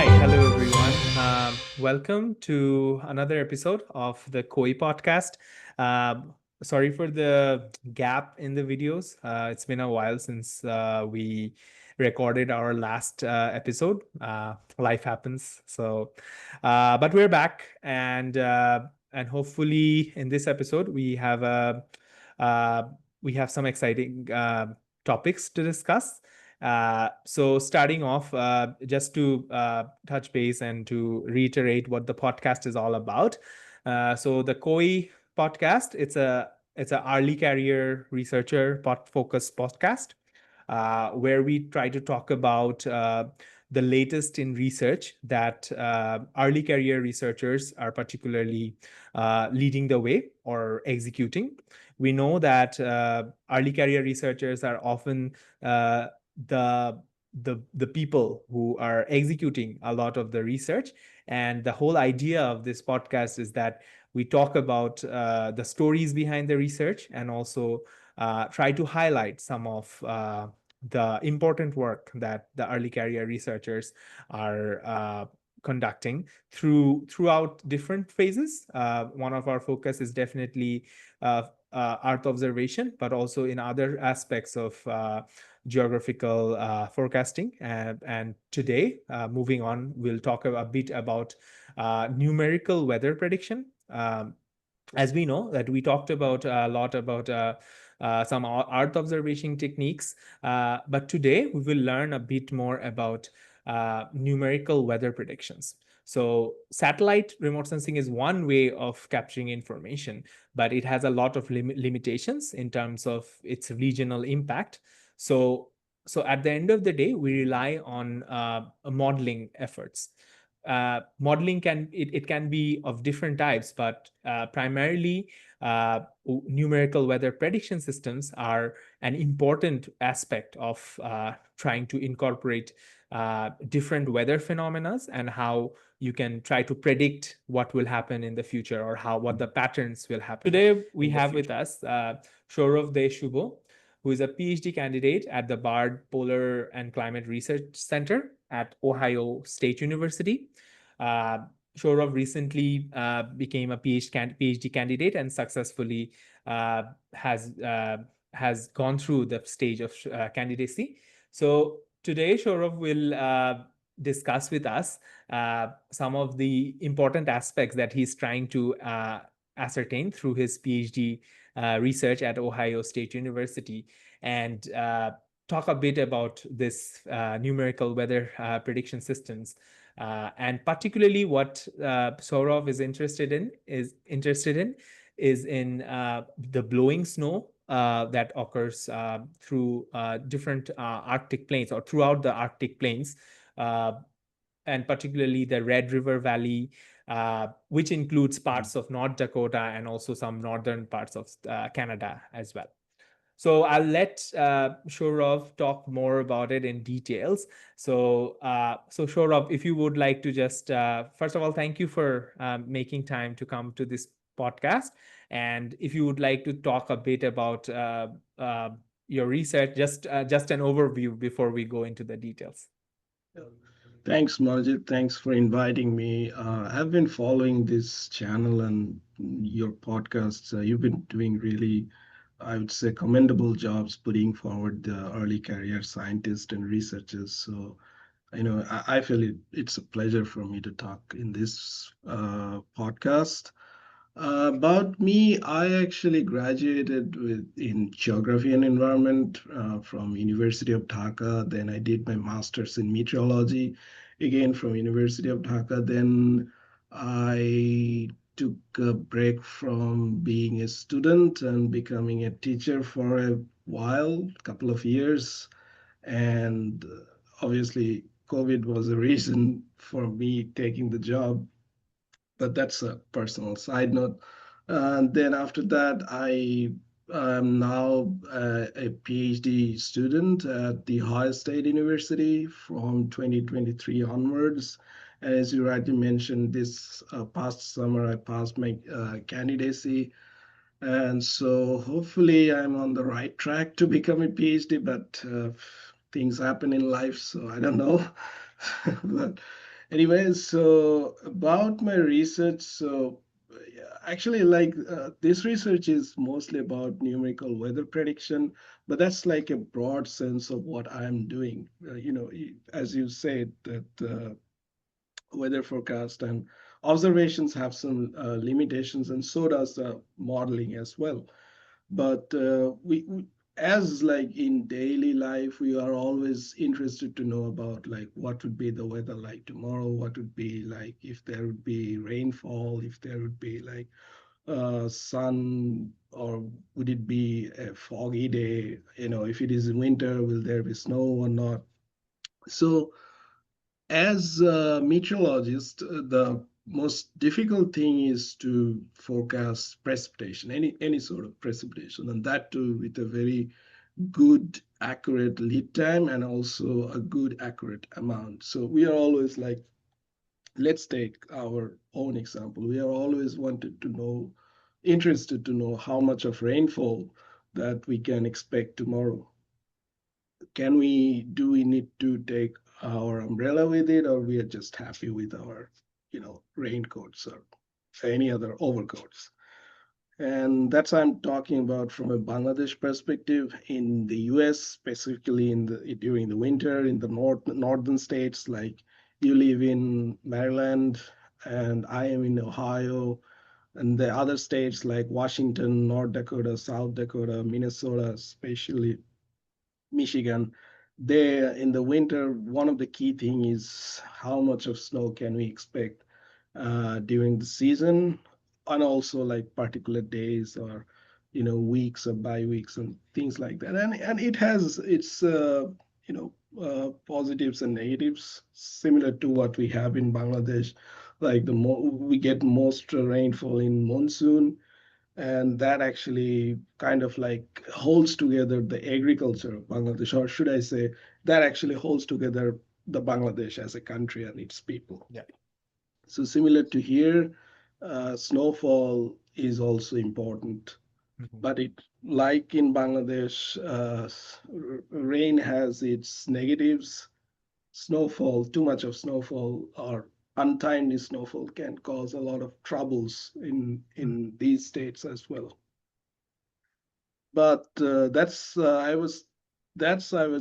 Hi, hello everyone. Welcome to another episode of the Koi podcast. Sorry for the gap in the videos. It's been a while since we recorded our last episode. Life happens, but we're back, and hopefully in this episode uh, we have some exciting topics to discuss. So starting off, just to touch base and to reiterate what the podcast is all about. So the KOI podcast, it's a early career researcher focused podcast where we try to talk about the latest in research that early career researchers are particularly leading the way or executing. We know that early career researchers are often the the people who are executing a lot of the research, and the whole idea of this podcast is that we talk about the stories behind the research and also try to highlight some of the important work that the early career researchers are conducting throughout different phases. One of our focus is definitely Earth observation, but also in other aspects of geographical forecasting. And today, moving on, we'll talk a bit about numerical weather prediction. As we know that we talked about a lot about some Earth observation techniques, but today we will learn a bit more about numerical weather predictions. So satellite remote sensing is one way of capturing information, but it has a lot of limitations in terms of its regional impact. So, so at the end of the day, we rely on modeling efforts. Modeling it can be of different types, but primarily numerical weather prediction systems are an important aspect of trying to incorporate different weather phenomena and how you can try to predict what will happen in the future or what the patterns will happen. Today we have with us Saurav Dey Shuvo, who is a PhD candidate at the Bard Polar and Climate Research Center at Ohio State University. Uh, Saurav recently became a PhD candidate and successfully uh, has uh, has gone through the stage of candidacy. So today, Saurav will discuss with us some of the important aspects that he's trying to ascertain through his PhD research at Ohio State University, and talk a bit about this numerical weather prediction systems. And particularly, what Saurav is interested in the blowing snow that occurs through different Arctic plains or throughout the Arctic plains, uh, and particularly the Red River Valley, which includes parts of North Dakota and also some northern parts of Canada as well. So I'll let Saurav talk more about it in details. So Saurav, if you would like to just first of all, thank you for making time to come to this podcast, and if you would like to talk a bit about your research, just an overview before we go into the details. Thanks, Marjit. Thanks for inviting me. I've been following this channel and your podcasts. You've been doing really, I would say, commendable jobs putting forward the early career scientists and researchers. So, I feel it's a pleasure for me to talk in this podcast. About me, I actually graduated in geography and environment from University of Dhaka. Then I did my master's in meteorology, again from University of Dhaka. Then I took a break from being a student and becoming a teacher for a while, couple of years. And obviously, COVID was a reason for me taking the job, but that's a personal side note. And then after that, I am now a PhD student at the Ohio State University from 2023 onwards. And as you rightly mentioned, this past summer I passed my candidacy. And so hopefully I'm on the right track to become a PhD, but things happen in life, so I don't know. But Anyways, so about my research, so yeah, actually, this research is mostly about numerical weather prediction, but that's like a broad sense of what I'm doing. As you said, that weather forecast and observations have some limitations, and so does modeling as well. But we as like in daily life, we are always interested to know about like what would be the weather like tomorrow, what would be like if there would be rainfall, if there would be like sun, or would it be a foggy day, if it is winter, will there be snow or not. So as a meteorologist, the most difficult thing is to forecast precipitation, any sort of precipitation, and that too with a very good, accurate lead time and also a good, accurate amount. So we are always like, let's take our own example. We are always interested to know how much of rainfall that we can expect tomorrow. Do we need to take our umbrella with it, or we are just happy with our, raincoats or any other overcoats? And that's what I'm talking about from a Bangladesh perspective. In the US, specifically during the winter in the northern states, like you live in Maryland and I am in Ohio, and the other states like Washington, North Dakota, South Dakota, Minnesota, especially Michigan. There in the winter, one of the key thing is how much of snow can we expect during the season, and also like particular days or weeks or bi-weeks and things like that. And it has its positives and negatives similar to what we have in Bangladesh. Like we get most rainfall in monsoon, and that actually kind of like holds together the agriculture of Bangladesh, or should I say, that actually holds together the Bangladesh as a country and its people. Yeah. So similar to here, snowfall is also important, Mhm. but it like in Bangladesh, rain has its negatives. Snowfall, too much of snowfall or untimely snowfall can cause a lot of troubles Mhm. in these states as well. But I was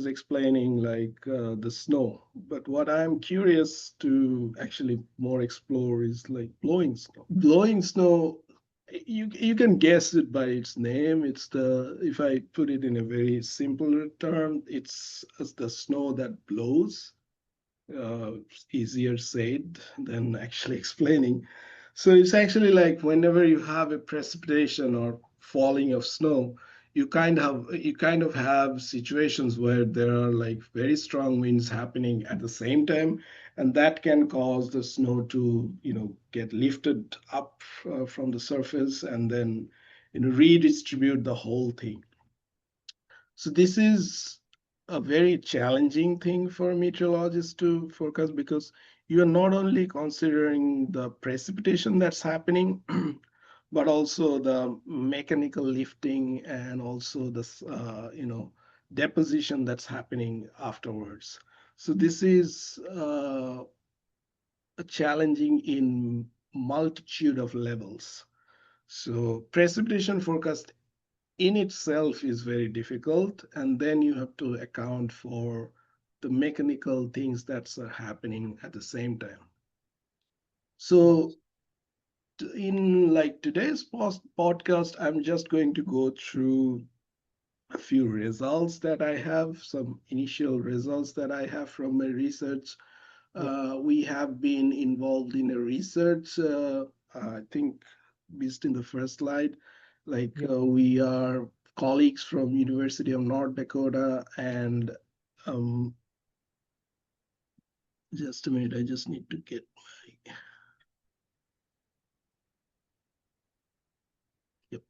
explaining like the snow. But what I'm curious to actually more explore is like blowing snow. Blowing snow, you can guess it by its name. It's the If I put it in a very simpler term, it's the snow that blows. uh, Easier said than actually explaining. So it's actually like whenever you have a precipitation or falling of snow, you kind of have situations where there are like very strong winds happening at the same time, and that can cause the snow to get lifted up from the surface and then redistribute the whole thing. So this is a very challenging thing for meteorologists to forecast, because you are not only considering the precipitation that's happening, but also the mechanical lifting and also deposition that's happening afterwards. So this is challenging in multitude of levels. So precipitation forecast in itself is very difficult, and then you have to account for the mechanical things that's happening at the same time. So in like today's podcast, I'm just going to go through a few results that I have, some initial results that I have from my research. Yeah. We have been involved in a research, I think, based in the first slide. Like Yeah. we are colleagues from University of North Dakota, and um, just a minute, I just need to get my. Yep.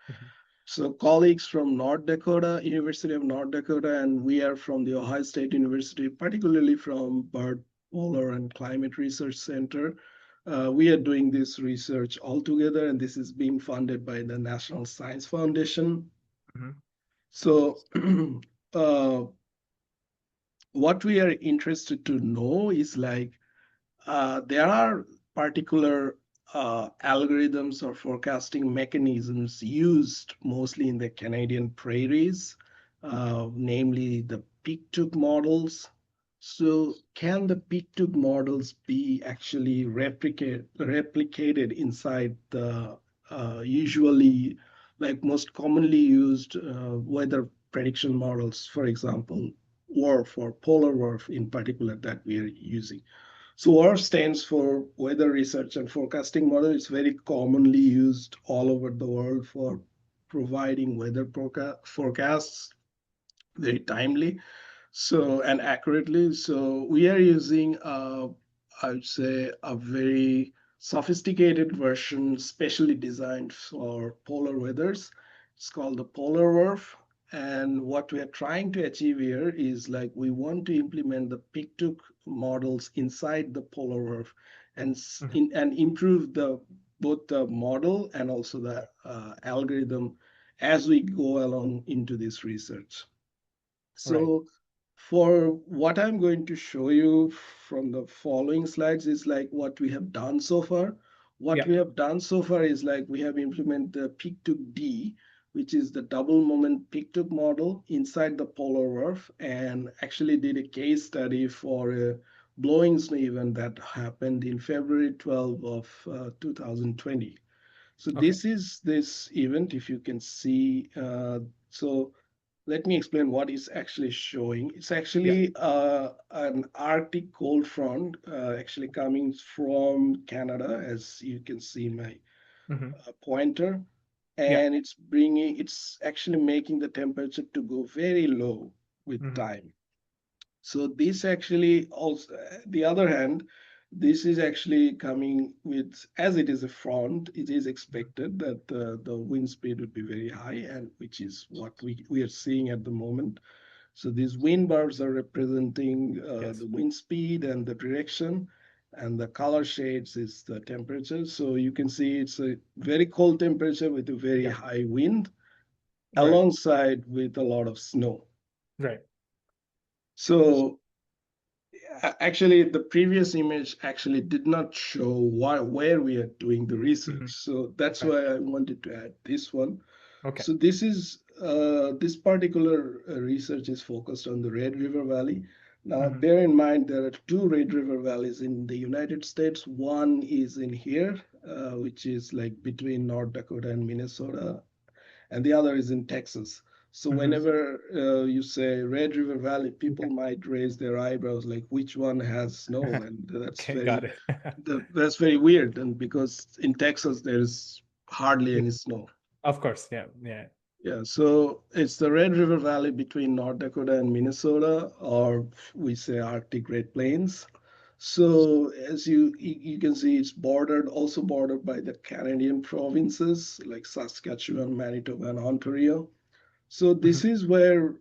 Mhm. So colleagues from North Dakota, University of North Dakota, and we are from the Ohio State University, particularly from Bird Polar and Climate Research Center. We are doing this research all together, and this is being funded by the National Science Foundation. Mhm. So, uh, what we are interested to know is like There are particular algorithms or forecasting mechanisms used mostly in the Canadian prairies, namely the peak-to models. So, can the peak-to models be actually replicated inside the usually, like most commonly used weather prediction models, for example, WRF or polar WRF in particular that we are using? So WRF stands for Weather Research and Forecasting Model. It's very commonly used all over the world for providing weather forecasts very timely and accurately. So we are using, I would say, a very sophisticated version specially designed for polar weathers. It's called the polar WRF. And what we are trying to achieve here is like we want to implement the peak-to models inside the polar WRF Mhm. and improve the both the model and also the algorithm as we go along into this research. Right. So for what I'm going to show you from the following slides is like what we have done so far. What Yeah. we have done so far is like we have implemented the peak-to D, which is the double moment peak-to model inside the polar WRF, and actually did a case study for a blowing snow event that happened in February 12 of 2020. So Okay. this is this event, if you can see. So let me explain what is actually showing. It's Yeah. actually an Arctic cold front actually coming from Canada, as you can see my Hmm. pointer, Yeah. and it's actually making the temperature to go very low with Hmm. time. So this actually also, the other hand, this is actually coming with, as it is a front, it is expected that the wind speed would be very high, and which is what we are seeing at the moment. So these wind bars are representing Yes. the wind speed and the direction, and the color shades is the temperature. So you can see it's a very cold temperature with a very Yeah. high wind Right. alongside with a lot of snow. Right. So actually, the previous image actually did not show where we are doing the research. Hmm. So that's Right. why I wanted to add this one. Okay. So this particular research is focused on the Red River Valley. Now, Hmm. bear in mind there are two Red River valleys in the United States. One is in here, which is like between North Dakota and Minnesota, and the other is in Texas. So Hmm. whenever you say Red River Valley, people Okay. might raise their eyebrows like, which one has snow? And Okay. Got it. that's very weird. And because in Texas there's hardly Yeah. any snow. Of course. Yeah. Yeah. Yeah, so it's the Red River Valley between North Dakota and Minnesota, or we say Arctic Great Plains. So as you can see, it's also bordered by the Canadian provinces like Saskatchewan, Manitoba, and Ontario. So Hmm. this is where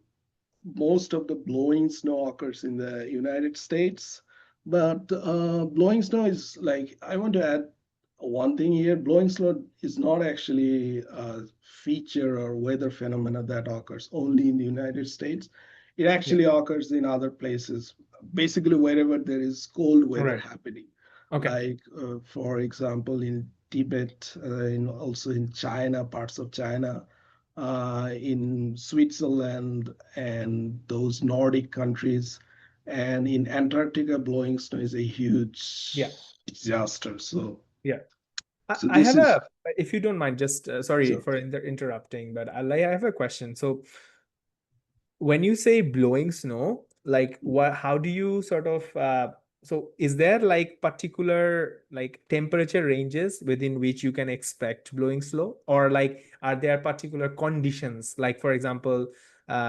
most of the blowing snow occurs in the United States. But blowing snow is like, I want to add one thing here. Blowing snow is not actually a feature or weather phenomena that occurs only in the United States. It Yeah. actually occurs in other places, basically wherever there is cold weather Right. happening. Okay. Like, for example, in Tibet, also in China, parts of China, in Switzerland and those Nordic countries. And in Antarctica, blowing snow is a huge Yeah. disaster. So, Yeah. so I this have is a, if you don't mind, just sorry so. for interrupting, but I have a question. So when you say blowing snow, like what, how do you sort of, so is there like particular like temperature ranges within which you can expect blowing snow, or like are there particular conditions? Like for example,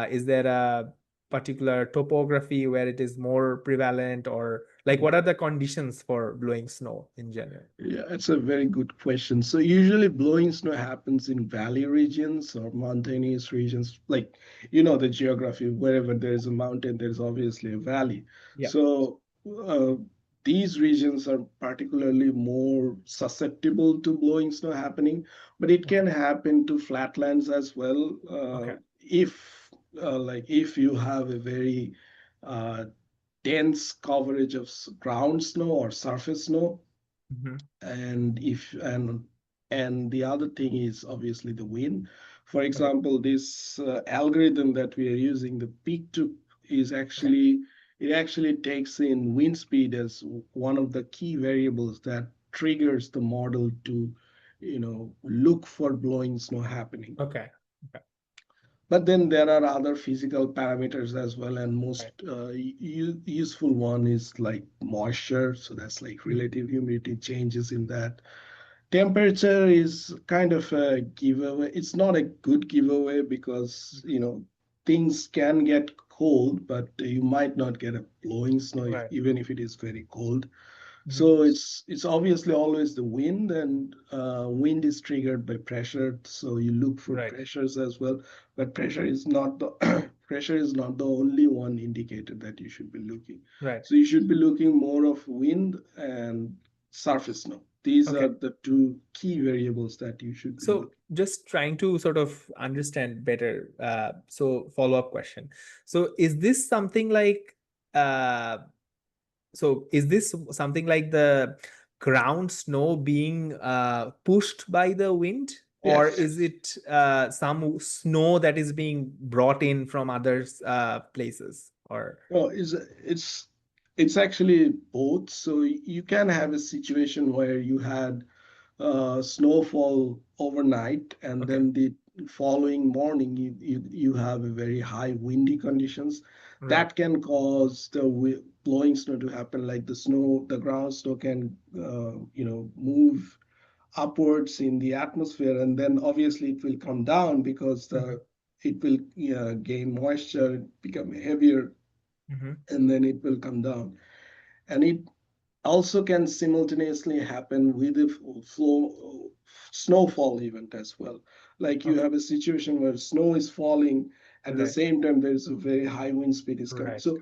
is there a particular topography where it is more prevalent, or like what are the conditions for blowing snow in general? Yeah, it's a very good question. So usually blowing snow happens in valley regions or mountainous regions. Like, the geography, wherever there is a mountain, there's obviously a valley. Yeah. So these regions are particularly more susceptible to blowing snow happening, but it Okay. can happen to flatlands as well. Okay. If you have a very uh, dense coverage of ground snow or surface snow. Hmm. And if and the other thing is obviously the wind. For Okay. example, this algorithm that we are using, the peak to, is Okay. actually, it actually takes in wind speed as one of the key variables that triggers the model to, look for blowing snow happening. Okay. Okay. But then there are other physical parameters as well, and most Right. useful one is like moisture. So that's like Mhm. relative humidity changes in that. Temperature is kind of a giveaway. It's not a good giveaway because, things can get cold, but you might not get a blowing snow if, Right. even if it is very cold. Mhm. So it's obviously always the wind, and wind is triggered by pressure. So you look for Right. pressures as well, but pressure is not the pressure is not the only one indicator that you should be looking. Right. So you should be looking more of wind and surface snow. These are Okay. the two key variables that you should be So looking. just trying to sort of understand better. So follow-up question. So is this something like uh is this something like the ground snow being pushed by the wind, or Yes. is it some snow that is being brought in from other places? Or No, it's actually both. So you can have a situation where you had snowfall overnight, and okay, then the following morning you have a very high windy conditions right. that can cause the blowing snow to happen. Like the ground snow can move upwards in the atmosphere, and then obviously it will come down because Hmm. it will gain moisture, become heavier, Hmm. and then it will come down. And it also can simultaneously happen with a flow snowfall event as well. Like you Okay, have a situation where snow is falling, at the right, same time there's a very high wind speed is coming. right. So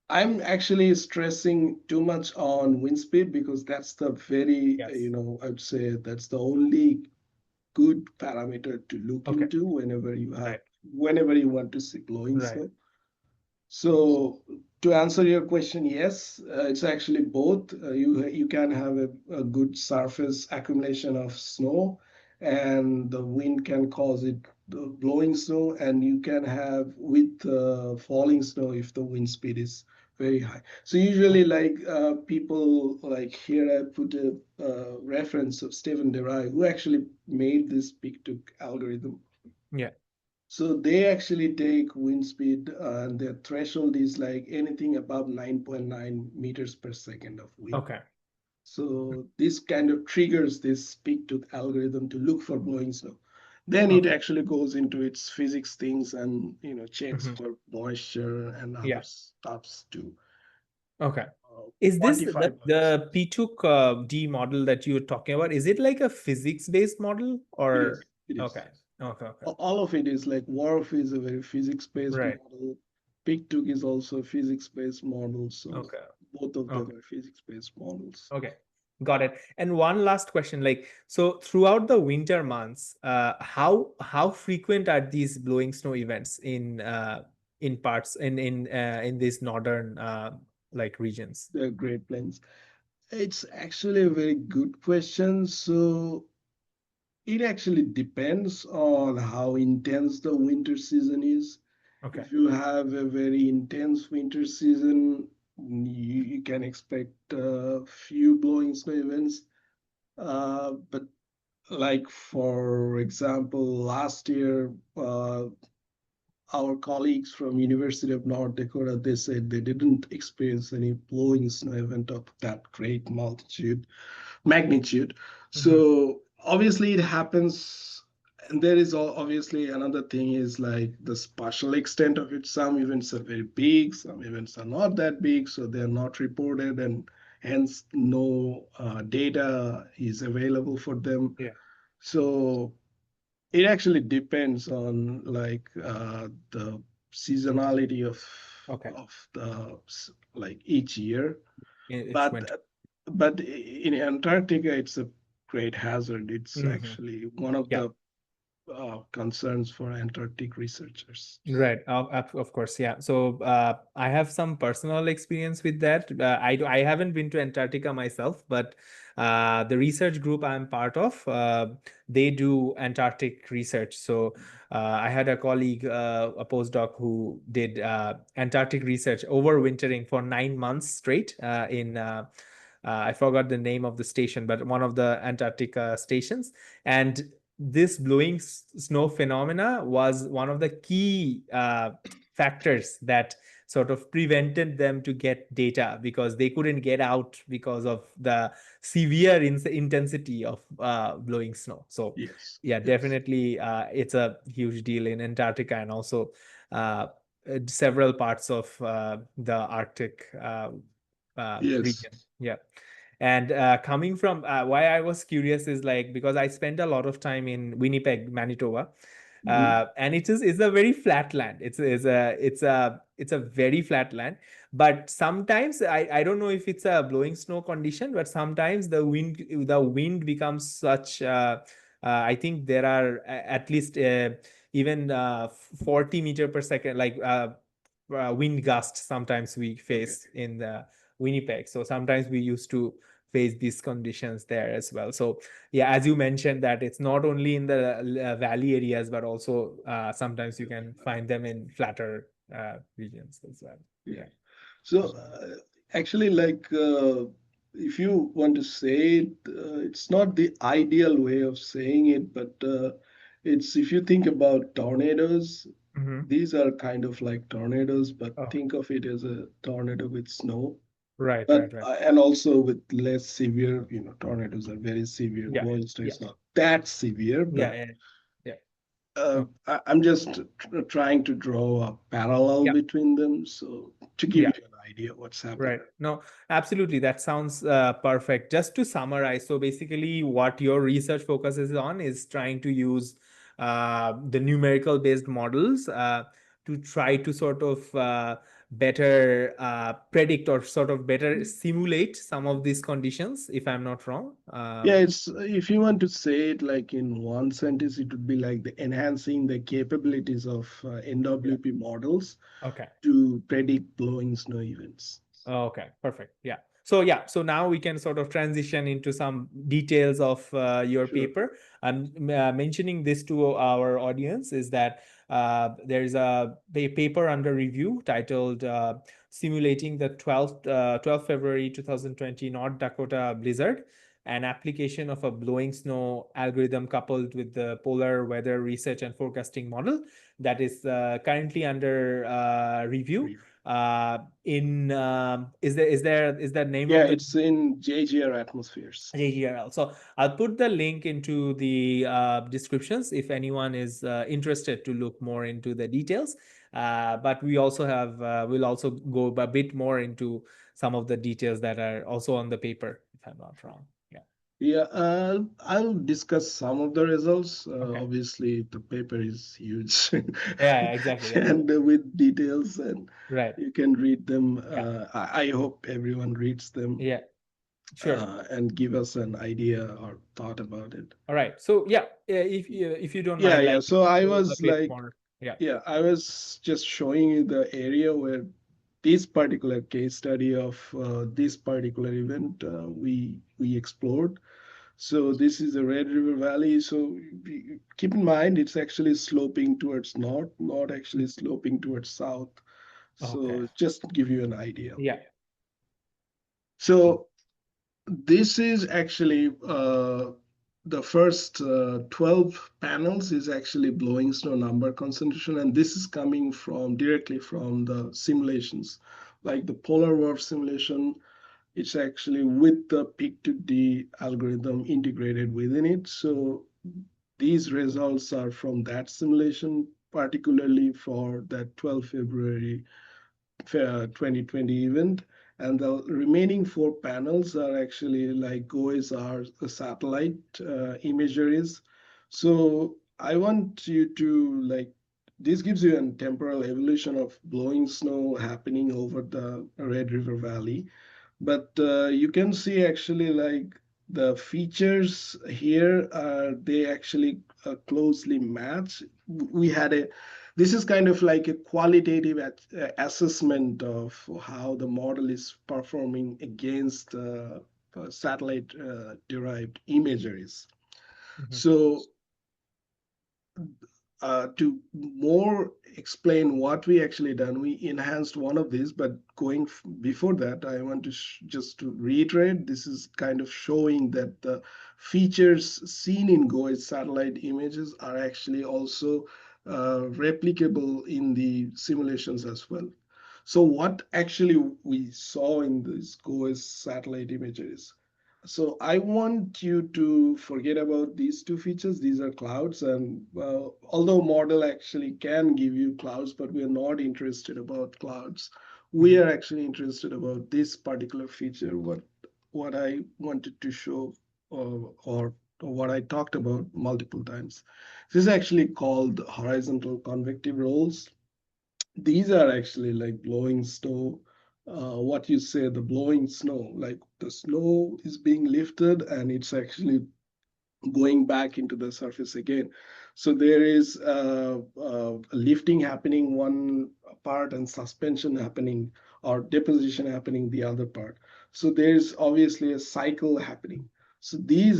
I'm actually stressing too much on wind speed because that's the very, Yes. I would say that's the only good parameter to look Okay, into right, whenever you want to see blowing right. snow. So to answer your question, yes, it's actually both. You can have a good surface accumulation of snow, and the wind can cause it the blowing snow, and you can have with falling snow if the wind speed is very high. So usually, like people like here, I put a reference of Stephen DeRye, who actually made this peak to algorithm. Yeah. So they actually take wind speed, and their threshold is like anything above 9.9 meters per second of wind. Okay. So this kind of triggers this peak to algorithm to look for blowing snow. Then it Okay. actually goes into its physics things and checks Hmm. for moisture and other Yeah. stuffs to Okay. Is this quantify blowing snow. the P2 D model that you're talking about? Is it like a physics-based model It or? is. It is. Okay. Okay. Okay. All of it is like WRF is a very physics-based Right. model. PIC2 is also a physics-based model. So Okay. both of them Okay. are physics-based models. Okay. Got it. And one last question, like, so throughout the winter months, how frequent are these blowing snow events in parts in these northern like regions? They're Great Plains. It's actually a very good question. So it actually depends on how intense the winter season is. Okay. If you have a very intense winter season, you can expect a few blowing snow events. But like for example, last year, our colleagues from University of North Dakota, they said they didn't experience any blowing snow event of that great magnitude. Hmm. So obviously it happens. And there is obviously another thing is like the spatial extent of it. Some events are very big, some events are not that big, so they're not reported, and hence no data is available for them. Yeah. So it actually depends on like the seasonality Okay. of like each year. It's but winter. but in Antarctica it's a great hazard. It's Hmm. actually one of Yeah. the concerns for Antarctic researchers. Right, of course, yeah. So I have some personal experience with that. I haven't been to Antarctica myself, but the research group I'm part of, they do Antarctic research. So I had a colleague, a postdoc, who did Antarctic research overwintering for 9 months straight in. I forgot the name of the station, but one of the Antarctica stations, and this blowing snow phenomena was one of the key factors that sort of prevented them to get data, because they couldn't get out because of the severe intensity of blowing snow. So Yes, yeah, yes, definitely it's a huge deal in Antarctica, and also several parts of the Arctic yes. region. Yeah. And coming from why I was curious is like, because I spent a lot of time in Winnipeg, Manitoba, Mhm. and it's a very flat land. It's a very flat land. But sometimes I don't know if it's a blowing snow condition, but sometimes the wind becomes such. I think there are at least even 40 meter per second, like wind gusts sometimes we Okay. face in the Winnipeg. So sometimes we used to face these conditions there as well. So yeah, as you mentioned, that it's not only in the valley areas, but also sometimes you can find them in flatter regions as well. Yeah. Yeah. So actually, if you want to say it, it's not the ideal way of saying it, but it's if you think about tornadoes, Hmm. these are kind of like tornadoes, but Oh, think of it as a tornado with snow. right, But right, right. and also with less severe, tornadoes are very severe. Yeah, Blowing snow yeah, is not that severe, yeah, but yeah, yeah. Oh, I'm just trying to draw a parallel yeah, between them, so to give yeah. you an idea what's happening. Right. No, absolutely. That sounds perfect. Just to summarize, so basically, what your research focuses on is trying to use the numerical based models to try to sort of better predict, or sort of better simulate some of these conditions, if I'm not wrong. Yeah, it's if you want to say it like in one sentence, it would be like the enhancing the capabilities of Yeah. NWP models Okay. to predict blowing snow events. Okay, perfect. Yeah. So yeah, so now we can sort of transition into some details of your Sure. paper. I'm mentioning this to our audience is that there's a paper under review titled "Simulating the 12th February 2020 North Dakota Blizzard: An Application of a Blowing Snow Algorithm Coupled with the Polar Weather Research and Forecasting Model," that is currently under review in is the name Yeah, of the it's in JGR atmospheres. JGRL. So I'll put the link into the descriptions if anyone is interested to look more into the details. But we also have we'll also go a bit more into some of the details that are also on the paper, if I'm not wrong. Yeah. Yeah, I'll discuss some of the results. Okay. Obviously, the paper is huge Yeah, yeah, exactly. Yeah. and with details, and Right. you can read them. Yeah. I hope everyone reads them Yeah. Sure. and give us an idea or thought about it. All right. So yeah, if you don't Yeah, mind, yeah. like So I go a was bit like, more. Yeah. yeah, I was just showing you the area where this particular case study of this particular event we explored. So this is the Red River Valley. So keep in mind it's actually sloping towards north, not actually sloping towards south. Okay. So just to give you an idea. Yeah. So this is actually the first 12 panels is actually blowing snow number concentration, and this is coming from directly from the simulations, like the polar warp simulation. It's actually with the peak to D algorithm integrated within it. So these results are from that simulation, particularly for that 12 February 2020 event. And the remaining four panels are actually like OSR satellite imageries. So I want you to like, this gives you a temporal evolution of blowing snow happening over the Red River Valley. But you can see actually like The features here, they actually closely match. We had a, this is kind of like a qualitative assessment of how the model is performing against satellite derived imageries. Mhm. So to more explain what we actually done, we enhanced one of these, but before that, I want to just to reiterate, this is kind of showing that the features seen in GOES satellite images are actually also replicable in the simulations as well. So what actually we saw in these GOES satellite images, so I want you to forget about these two features. These are clouds, and although model actually can give you clouds, but we are not interested about clouds. We Mhm. are actually interested about this particular feature. What I wanted to show, or what I talked about multiple times. This is actually called horizontal convective rolls. These are actually like blowing snow. What you say, the blowing snow, like the snow is being lifted and it's actually going back into the surface again. So there is lifting happening one part and suspension happening, or deposition happening the other part. So there's obviously a cycle happening. So these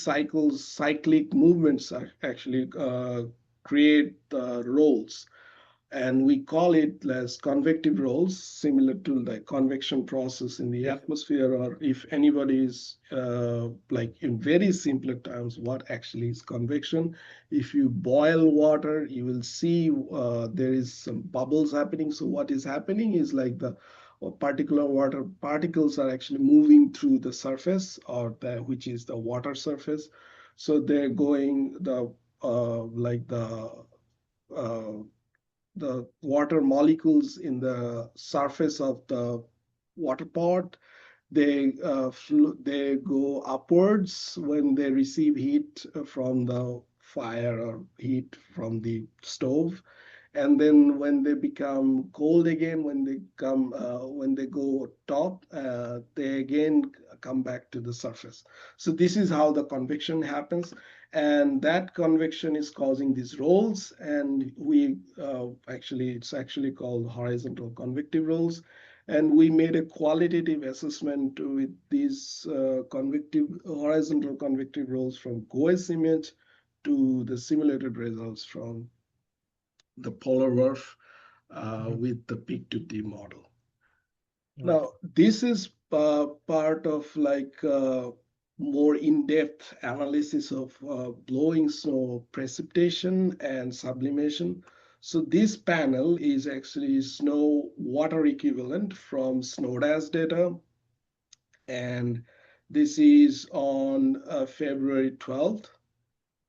cycles, cyclic movements are actually create rolls, and we call it as convective rolls, similar to the convection process in the Yeah. atmosphere. Or if anybody is like in very simpler terms, what actually is convection? If you boil water, you will see there is some bubbles happening. So what is happening is like the particular water particles are actually moving through the surface, or which is the water surface. So they're going like uh, the water molecules in the surface of the water pot, they go upwards when they receive heat from the fire or heat from the stove, and then when they become cold again, when they go top, they again come back to the surface. So this is how the convection happens, and that convection is causing these rolls, and we actually, it's actually called horizontal convective rolls. And we made a qualitative assessment with these convective horizontal convective rolls from GOES image to the simulated results from the polar WRF Mhm. with the peak to D model. Right. Now, this is part of like more in-depth analysis of blowing snow precipitation and sublimation. So this panel is actually snow water equivalent from SNOWDAS data, and this is on February 12th.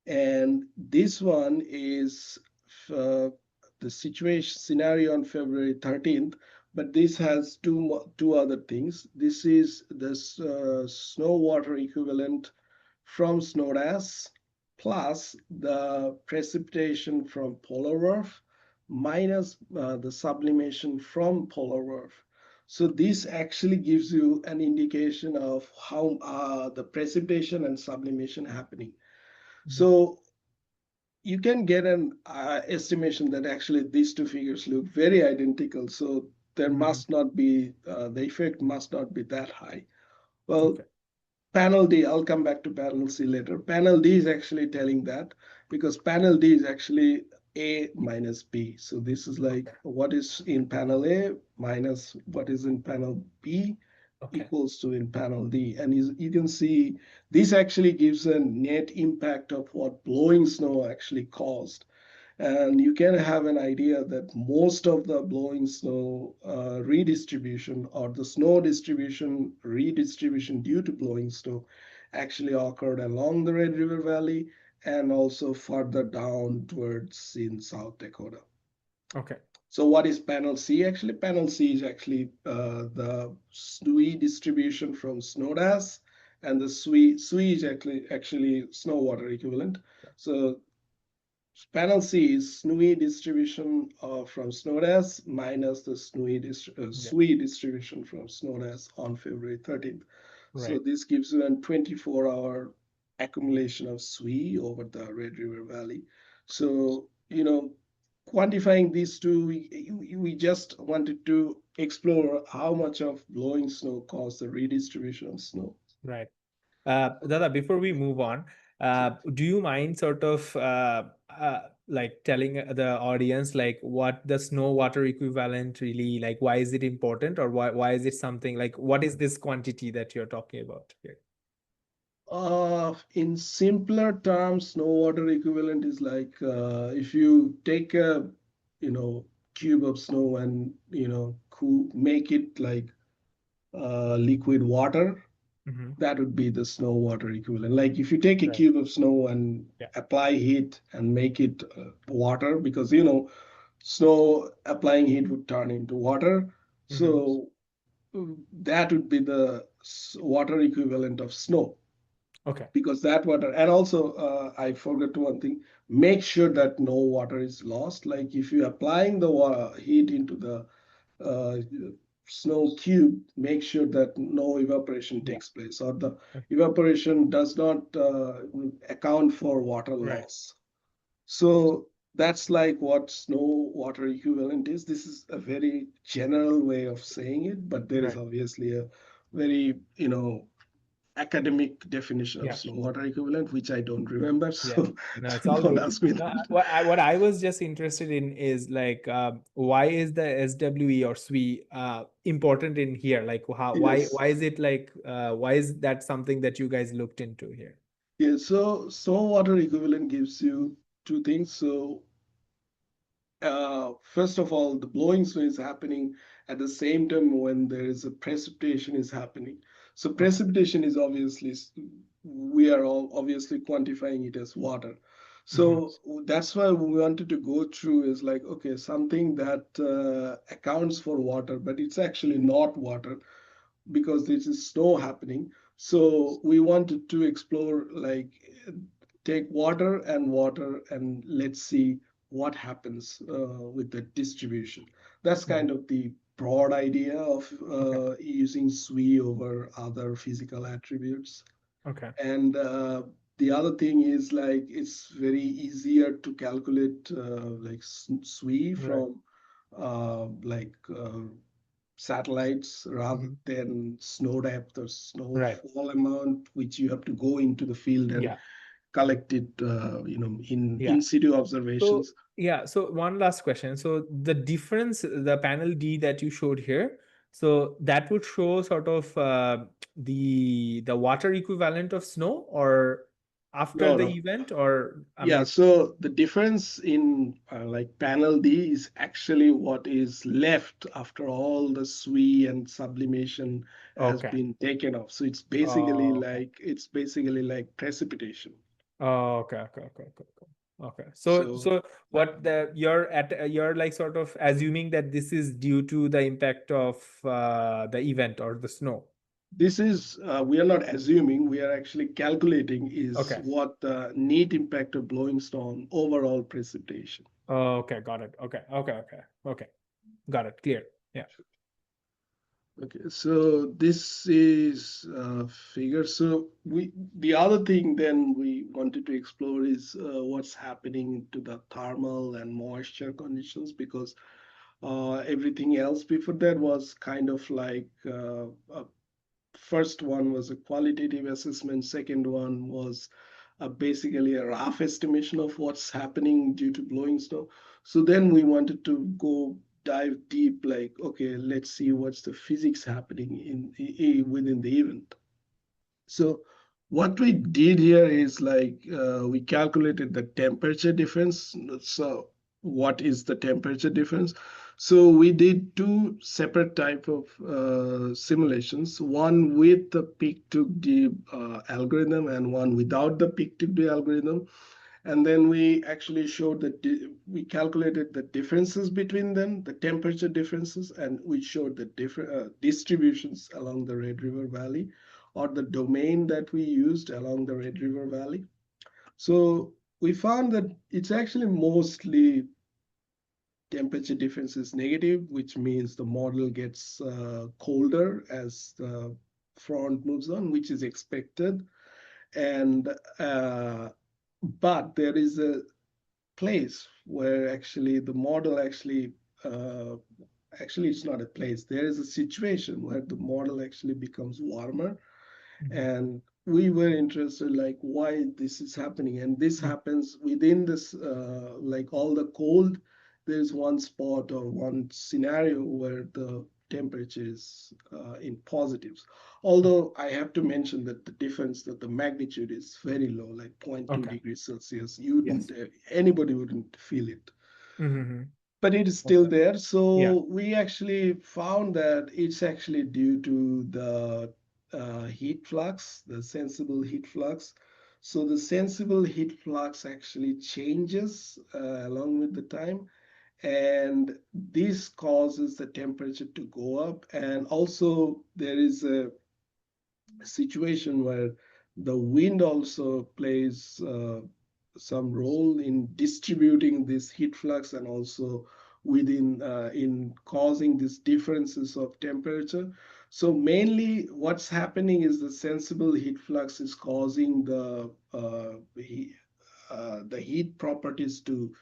And this one is uh, the situation scenario on February 13th, but this has two other things. This is this snow water equivalent from SNOWDAS plus the precipitation from polar WRF minus the sublimation from polar WRF. So this actually gives you an indication of how the precipitation and sublimation happening. Mhm. So you can get an estimation that actually these two figures look very identical. So there Mhm. must not be, the effect must not be that high. Well, Okay. panel D, I'll come back to panel C later. Panel D is actually telling that, because panel D is actually A minus B. So this is like Okay. what is in panel A minus what is in panel B Okay. equals to in panel D. And you can see this actually gives a net impact of what blowing snow actually caused. And you can have an idea that most of the blowing snow redistribution, or the snow distribution redistribution due to blowing snow, actually occurred along the Red River Valley and also further down towards in South Dakota. Okay. So what is panel C? Actually, panel C is actually the SNUI distribution from SNOWDAS, and the SWI is actually snow water equivalent. So Panel C is SNUI distribution from SNORAS minus the Yeah. SWI distribution from SNORAS on February 13th. So Right. this gives you a 24-hour accumulation of SWI over the Red River Valley. So, quantifying these two, we just wanted to explore how much of blowing snow caused the redistribution of snow. Right. Dada, before we move on, do you mind sort of like telling the audience like what the snow water equivalent really like? Why is it important, or why is it something like what is this quantity that you're talking about here? In simpler terms, snow water equivalent is like if you take a cube of snow and make it like liquid water, Hmm. that would be the snow water equivalent. Like if you take a Right. cube of snow and Yeah. apply heat and make it water, because snow applying heat would turn into water. Hmm. So that would be the water equivalent of snow, Okay. because that water, and also I forgot one thing, make sure that no water is lost. Like if you're applying the heat into the uh, snow cube, make sure that no evaporation Yeah. takes place, or the Okay. evaporation does not account for water Right. loss. So that's like what snow water equivalent is. This is a very general way of saying it, but there is Right. obviously a very academic definition of Yeah. snow water equivalent, which I don't remember. Yeah. So No, it's all don't good. ask me No, that. what I was just interested in is like why is the SWE or SWE important in here? Like how Yes. why is it like why is that something that you guys looked into here? Yeah. So snow water equivalent gives you two things. So first of all, the blowing snow is happening at the same time when there is a precipitation is happening. So Okay. precipitation is obviously, we are all obviously quantifying it as water. Hmm. So that's why we wanted to go through is like, okay, something that accounts for water, but it's actually not water because this is snow happening. So we wanted to explore like take water and let's see what happens with the distribution. That's Hmm. kind of the broad idea of Okay. using SWE over other physical attributes. Okay. And the other thing is like it's very easier to calculate like SWE Right. from like satellites rather Hmm. than snow depth or Right. snowfall amount, which you have to go into the field and Yeah. collect it, in Yeah. situ So observations. yeah, so one last question. So the difference, the panel D that you showed here, so that would show sort of the water equivalent of snow or after No, the no. event, or I'm Yeah, not. so the difference in like panel D is actually what is left after all the SWE and sublimation has Okay. been taken off. So Oh, okay. it's basically like precipitation. Oh, okay, okay, okay, okay, okay. Okay. So, So so what the you're like sort of assuming that this is due to the impact of the event or the snow. this is, we are not assuming, we are actually calculating is Okay. what the neat impact of blowing snow on overall precipitation. Oh, okay, got it. Okay, okay, okay, okay, got it. Clear. Yeah. Okay, so this is figure. So the other thing then we wanted to explore is what's happening to the thermal and moisture conditions, because everything else before that was kind of like first one was a qualitative assessment, second one was basically a rough estimation of what's happening due to blowing snow. So then we wanted to go dive deep, like, okay, let's see what's the physics happening within the event. So what we did here is like we calculated the temperature difference. So what is the temperature difference? So we did two separate type of simulations, one with the peak to the algorithm and one without the peak to the algorithm. And then we actually showed that we calculated the differences between them, the temperature differences, and we showed the different distributions along the Red River Valley, or the domain that we used along the Red River Valley. So we found that it's actually mostly temperature difference is negative, which means the model gets colder as the front moves on, which is expected. And but there is a place where actually the model uh, actually it's not a place. There is a situation where the model actually becomes warmer, Mhm. and we were interested like why this is happening, and this Mhm. happens within this like all the cold, there's one spot or one scenario where the temperature is in positives, Okay. although I have to mention that the difference, that the magnitude is very low, like zero point 0.2 Okay. degrees Celsius. You wouldn't Yes. anybody wouldn't feel it, Mm-hmm. but it is still Okay. there. Yeah. So we actually found that it's actually due to the heat flux, the sensible heat flux. So the sensible heat flux actually changes along with the time, and this causes the temperature to go up. And also there is a situation where the wind also plays some role in distributing this heat flux, and also within in causing these differences of temperature. So mainly what's happening is the sensible heat flux is causing the heat properties to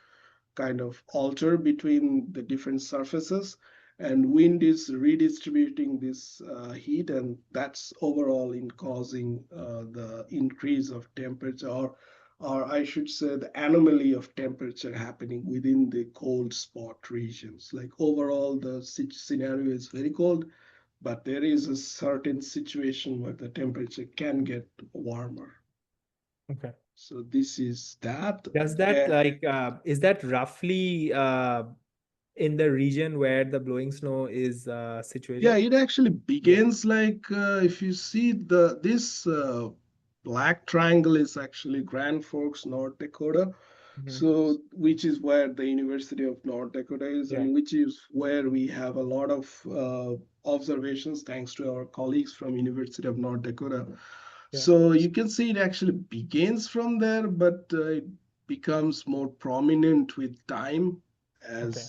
kind of alter between the different surfaces, and wind is redistributing this heat, and that's overall in causing the increase of temperature, or I should say the anomaly of temperature happening within the cold spot regions. Like overall the scenario is very cold, but there is a certain situation where the temperature can get warmer. Okay. So this is that. Does that And like is that roughly in the region where the blowing snow is yeah, situated? it actually Yeah. begins like if you see the this black triangle is actually Grand Forks, North Dakota. Hmm. So which is where the University of North Dakota is, Yeah. and which is where we have a lot of observations thanks to our colleagues from University of North Dakota. Yeah. So you can see it actually begins from there, but it becomes more prominent with time, Okay.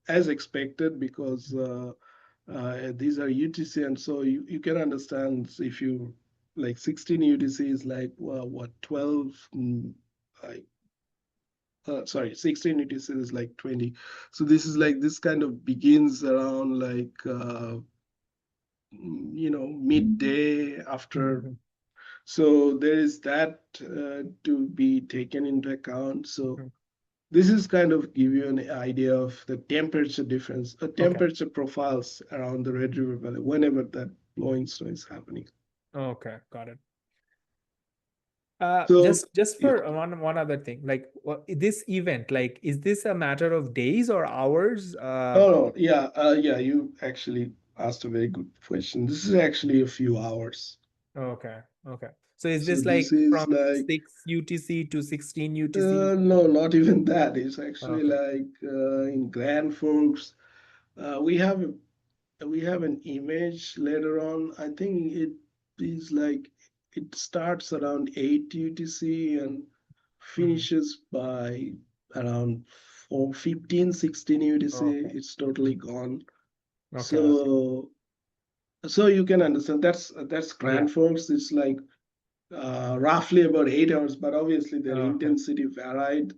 as expected, because these are UTC, and so you can understand if you like 16 UTC is like what 12, like sorry, 16 UTC is like 20. So this is like this kind of begins around like midday after. Mhm. So there is that to be taken into account. So Mhm. this is kind of give you an idea of the temperature difference, Okay. temperature profiles around the Red River Valley whenever that blowing snow is happening. Okay. Got it. So Just yeah, for one other thing, like this event, like, is this a matter of days or hours? oh no, yeah, yeah, you actually asked a very good question. This is actually a few hours. Okay. Okay. So is So this this like is from like 6 UTC to 16 UTC? no, not even that. It's actually Okay. like in Grand Forks. We have an image later on. I think it is like it starts around 8 UTC and Hmm. finishes by around 4, 15, 16 UTC. Okay. It's totally Mhm. gone. Okay. Okay. So you can understand that's Yeah. Grand Forks. It's like roughly about 8 hours, but obviously their Okay. intensity varied.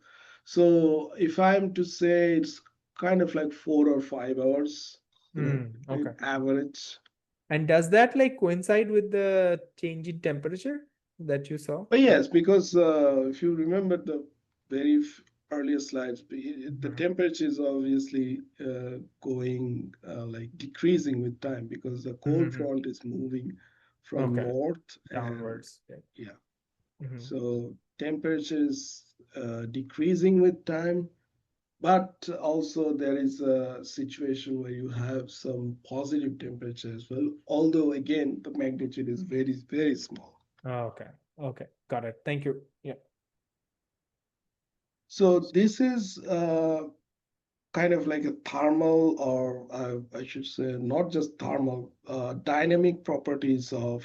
So if I'm to say, it's kind of like 4 or 5 hours, in Okay. average. And does that like coincide with the change in temperature that you saw? But Like, yes, because if you remember the very earlier slides, the mhm. temperature is obviously going like decreasing with time because the cold Mhm. front is moving from Okay. north, and Downwards. Yeah. yeah, Mhm. so temperature is decreasing with time. But also there is a situation where you have some positive temperature as well, although again the magnitude is very, very small. Okay. Okay. Got it. Thank you. Yeah. So this is kind of like a thermal, or I should say not just thermal, dynamic properties of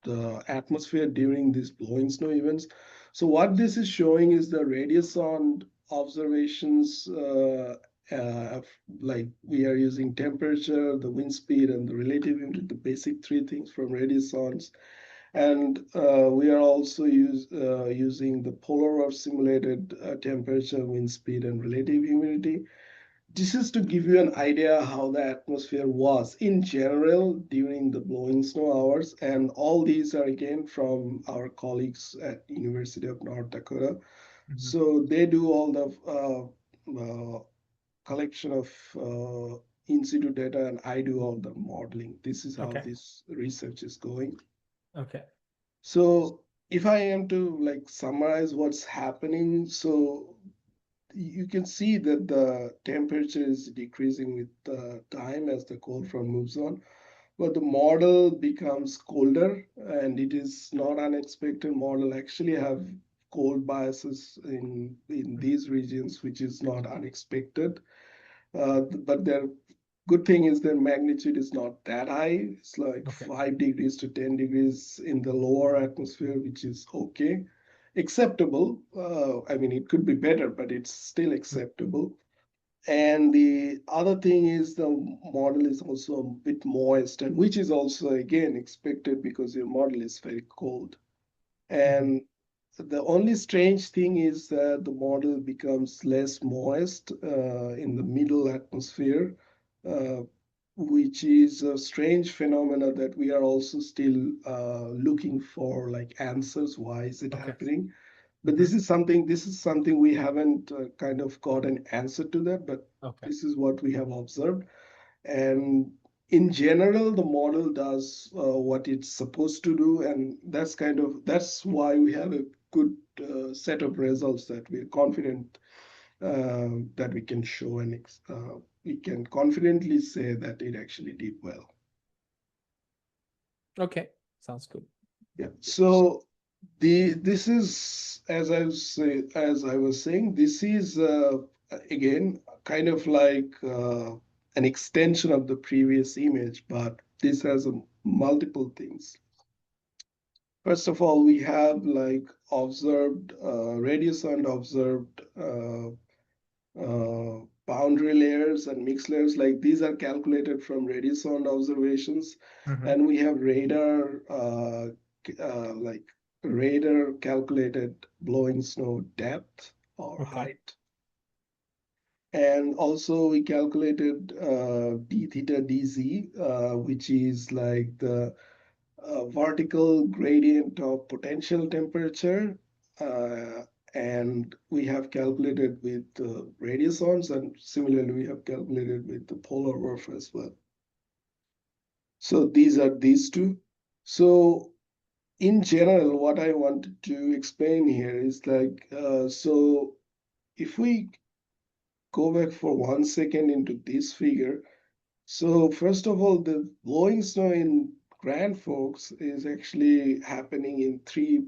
the atmosphere during these blowing snow events. So what this is showing is the radius on observations, like we are using temperature, the wind speed, and the relative humidity, the basic three things from radius on. And we are also using the polar or simulated temperature, wind speed, and relative humidity. This is to give you an idea how the atmosphere was in general during the blowing snow hours. And all these are again from our colleagues at University of North Dakota. Mhm. So they do all the collection of in situ data, and I do all the modeling. This is how Okay. this research is going. Okay. So if I am to like summarize what's happening, so you can see that the temperature is decreasing with time as the cold front moves on, but the model becomes colder, and it is not unexpected. Model actually have cold biases in these regions, which is not unexpected. But their good thing is their magnitude is not that high. It's like Okay. 5 degrees to 10 degrees in the lower atmosphere, which is okay, acceptable. I mean, it could be better, but it's still Mm. acceptable. And the other thing is the model is also a bit moist, and which is also again expected because your model is very cold. Mhm. And the only strange thing is that the model becomes less moist in the middle atmosphere, uh, which is a strange phenomena that we are also still looking for like answers. Why is it Okay. happening? But Mhm. this is something we haven't kind of got an answer to that, but Okay. this is what we have observed. And in general, the model does what it's supposed to do, and that's why we have a good set of results that we're confident that we can show, and we can confidently say that it actually did well. Okay. Sounds good. Yeah. So this is, as I was saying, this is again kind of like an extension of the previous image, but this has multiple things. First of all, we have like observed radius and observed boundary layers and mixed layers. Like these are calculated from radius sound observations, Mhm. and we have like radar calculated blowing snow depth or Okay. height. And also we calculated d theta dz, which is like the vertical gradient of potential temperature. Uh, and we have calculated with radiosondes, and similarly we have calculated with the polar warp as well. So these are these two. So in general, what I wanted to explain here is like, so if we go back for 1 second into this figure, so first of all, the blowing snow in Grand Forks is actually happening in three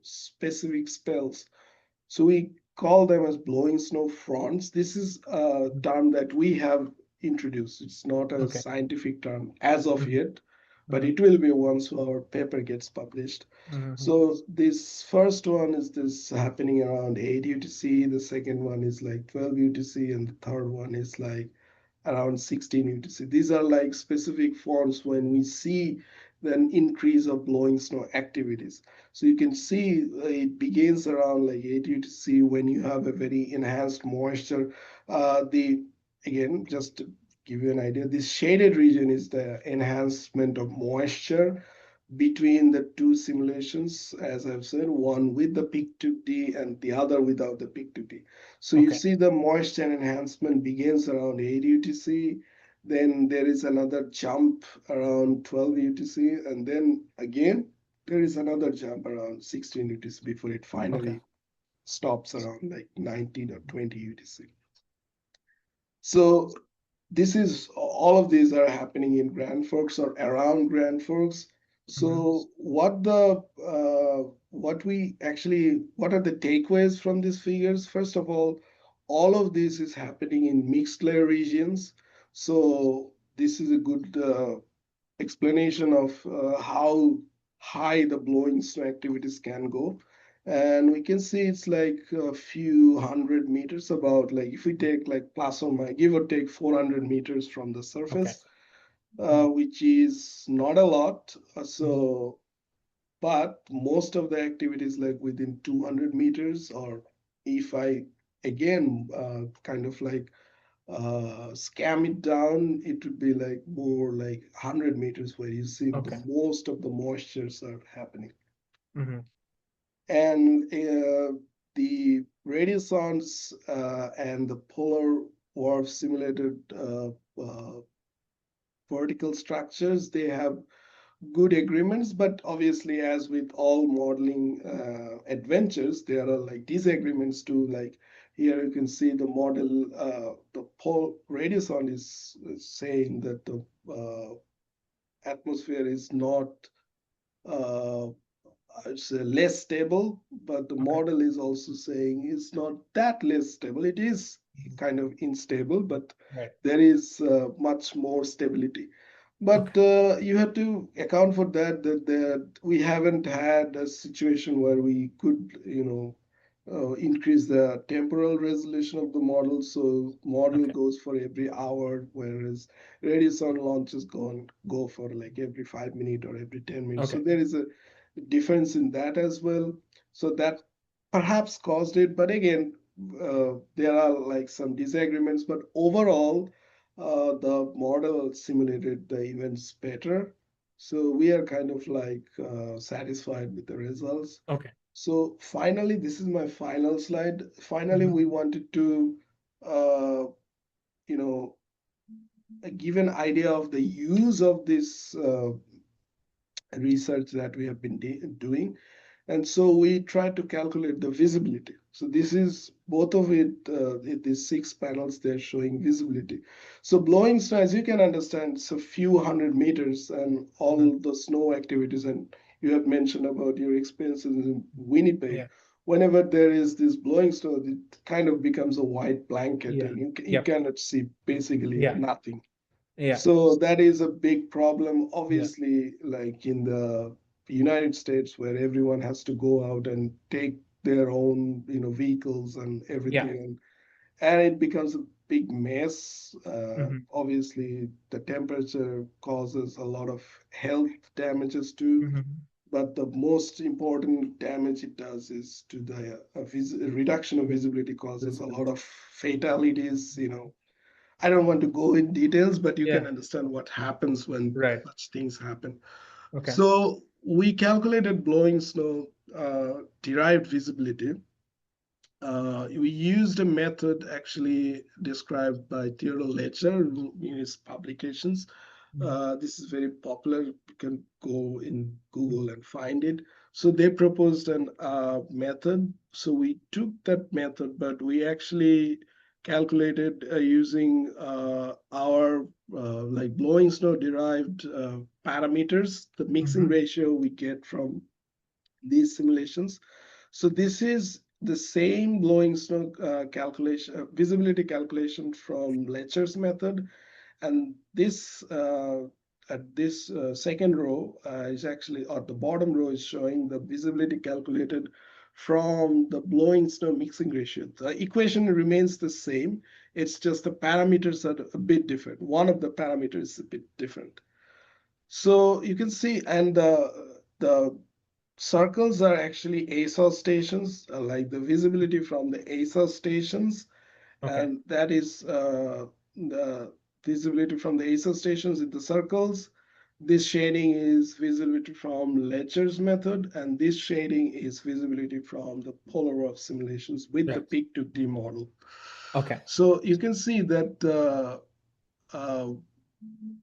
specific spells. So we call them as blowing snow fronts. This is a Mhm. term that we have introduced. It's not a Okay. scientific term as of Mhm. yet, but Mhm. it will be once our paper gets published. Mhm. So this first one is this happening around 8 UTC, the second one is like 12 UTC, and the third one is like around 16 UTC. These are like specific forms when we see an increase of blowing snow activities. So you can see it begins around like 8 UTC when you have a very enhanced moisture. The Again, just to give you an idea, this shaded region is the enhancement of moisture between the two simulations, as I've said, one with the peak to D and the other without the peak to D. So you Okay. see the moisture enhancement begins around 8 UTC, then there is another jump around 12 UTC, and then again there is another jump around 16 UTC before it Okay. finally stops around like 19 or 20 UTC. So this is all of these are happening in Grand Forks or around Grand Forks. Mhm. So what are the takeaways from these figures? First of all of this is happening in mixed layer regions. So this is a good explanation of high the blowing snow activities can go. And we can see it's like a few hundred meters, about like if we take like plus or minus, give or take 400 meters from the Okay. surface, Mhm. which is not a lot. Mhm. So, but most of the activities like within 200 meters, or if I again kind of like scam it down, it would be like more like 100 meters where you see the Okay. most of the moistures are happening. Mhm. And the radiosondes and the polar warp simulated vertical structures, they have good agreements, but obviously, as with all modeling adventures, there are like disagreements too. Like here you can see the model, the pole radiosonde is saying that the atmosphere is not uh, it's less stable, but the Okay. model is also saying it's not that less stable. It is Mhm. kind of unstable, but Right. there is much more stability. But Okay. you have to account for that we haven't had a situation where we could, increase the temporal resolution of the model. So model Okay. goes for every hour, whereas Redison launches go for like every 5 minutes or every 10 minutes. So Okay. there is a difference in that as well. So that perhaps caused it. But again, there are like some disagreements. But overall, the model simulated the events better. So we are kind of like satisfied with the results. Okay. So finally, this is my final slide. Finally, Mhm. we wanted to, uh, you know, give an idea of the use of this research that we have been doing. And so we try to calculate the visibility. So this is both of it, these 6 panels, they're showing visibility. So blowing snow, as you can understand, it's a few hundred meters and Mhm. all the snow activities. And you have mentioned about your experiences in Winnipeg. Yeah. Whenever there is this blowing snow, it kind of becomes a white blanket Yeah. and you Yep. cannot see basically Yeah. nothing. Yeah. So that is a big problem, Yeah. obviously, like in the United States, where everyone has to go out and take their own, vehicles and Yeah. everything, and it becomes a big mess. Mhm. Obviously, the temperature causes a lot of health damages too. Mhm. But the most important damage it does is to the reduction of visibility causes a lot Visibility. of fatalities, I don't want to go in details, but you can Yeah. understand what happens when Right. such things happen. Okay. So we calculated blowing snow derived visibility. We used a method actually described by Theodore Ledger in his publications. Mhm. This is very popular. You can go in Google and find it. So they proposed an method. So we took that method, but we actually calculated using our like blowing snow derived parameters, the mixing Mhm. ratio we get from these simulations. So this is the same blowing snow calculation, visibility calculation from Ledger's method, and this at this second row is actually, or the bottom row is showing the visibility calculated from the blowing snow mixing ratio. The equation remains the same. It's just the parameters are a bit different. One of the parameters is a bit different. So you can see, and the circles are actually ASOS stations, like the visibility from the ASOS stations, Okay. and that is the visibility from the ASOS stations in the circles. This shading is visibility from Ledger's method, and this shading is visibility from the polar simulations with the Right. peak to D model. Okay. So you can see that uh,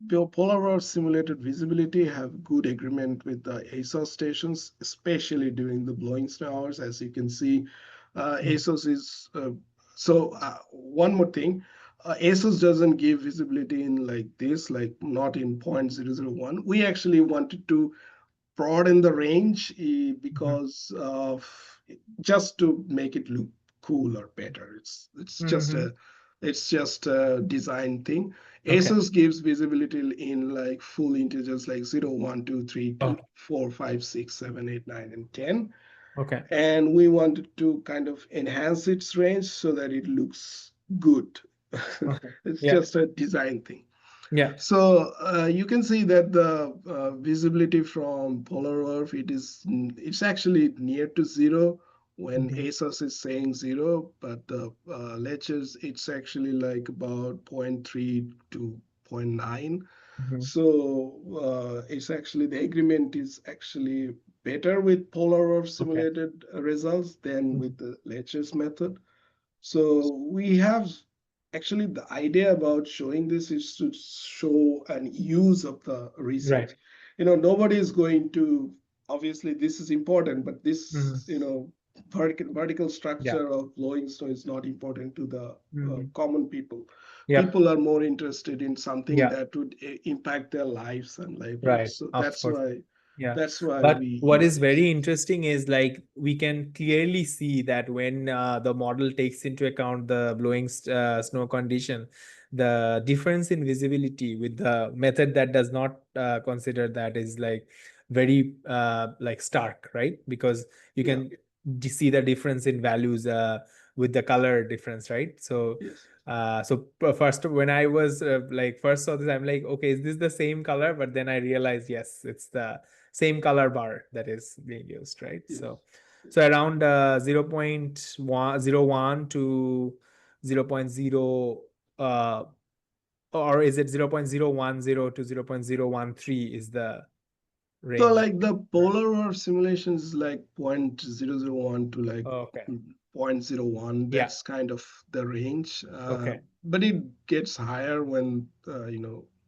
Polar simulated visibility have good agreement with the ASOS stations, especially during the blowing snow hours. As you can see, Mhm. ASOS is one more thing. ASOS doesn't give visibility in like this, like not in 0.001. We actually wanted to broaden the range Mhm. because of just to make it look cool or better. It's just a Mhm. It's just a design thing. Okay. ASUS gives visibility in like full integers like 0, 1, 2, 3, Oh, 2, 4, 5, 6, 7, 8, 9, and 10. okay. And we wanted to kind of enhance its range so that it looks good. Okay. It's Yeah. just a design thing. Yeah. So you can see that the visibility from polar earth, it's actually near to zero when Hmm. ASOS is saying zero, but the ledgers it's actually like about zero point 0.3 to zero point 0.9. Hmm. So it's actually the agreement is actually better with polar earth Okay. simulated results than Mhm. with the ledgers method. So we have actually the idea about showing this is to show an use of the research. Right. Nobody is going to, obviously this is important, but Hmm. this, vertical Yeah. structure of blowing snow is not important to the Hmm. common people. Yep. People are more interested in something Yeah. that would impact their lives and livelihoods. Right. So Of course. Yeah. that's why But we what use is this. very interesting is like we can clearly see that when the model takes into account the blowing snow condition, the difference in visibility with the method that does not consider that is like very like stark, right? Because you Yeah. can see the difference in values with the color difference, right? So Yes. first when I was like first saw this, I'm like, okay, is this the same color? But then I realized, yes, it's the same color bar that is being used, right? Yes. So around 0.101 to 0.0 uh, or is it 0.010 to 0.013 is the So range, like the right? polar war simulations is like 0.001 to like Okay. 0.01. Yeah. That's kind of the range. Okay. But it gets higher when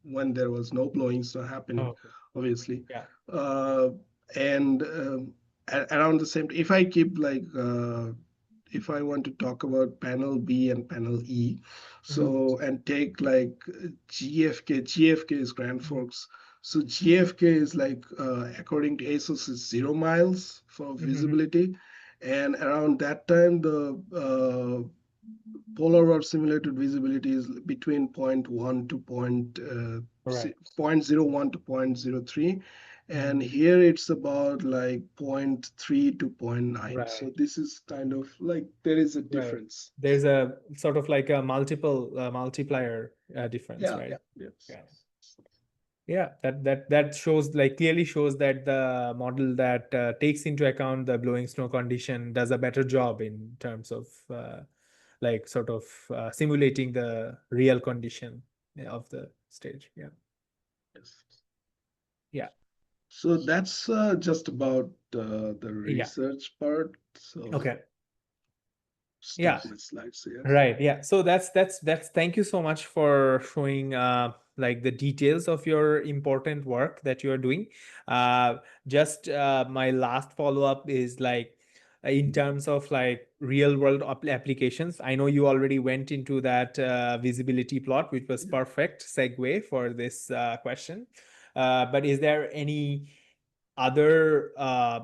when there was no blowing snow happening, Okay. obviously. Yeah. Uh, and around the same, if I keep like if I want to talk about panel B and panel E, Mhm. so and take like GFK is Grand Mhm. Forks. So GFK is like, according to ASOS, is 0 miles for Mhm. visibility. And around that time, the polar world simulated visibility is between zero point 0.1 to Right. zero point 0.01 to 0.03. Mhm. And here it's about like zero point 0.3 to zero point 0.9. So Right. this is kind of like there is a Right. difference. There's a sort of like a multiple multiplier difference, Yeah. right? Yes. Yeah. Yeah, that shows like clearly shows that the model that takes into account the blowing snow condition does a better job in terms of like sort of simulating the real condition of the stage. Yeah. Yes. Yeah. So that's just about the Yeah. research part. So Okay. stop Yeah. my slides here. Right. Yeah. So that's thank you so much for showing like the details of your important work that you are doing. Just my last follow up is like in terms of like real world applications. I know you already went into that visibility plot, which was Yeah. perfect segue for this question. But is there any other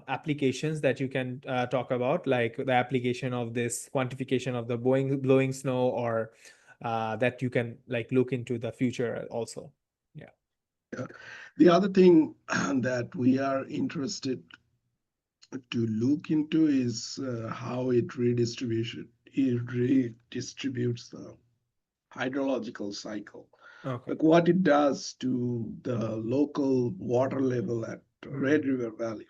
applications that you can talk about, like the application of this quantification of the blowing snow, or that you can like look into the future also? Yeah. Yeah. The other thing that we are interested to look into is how it redistributes the hydrological cycle, Okay. like what it does to the local water level at Mm-hmm. Red River Valley.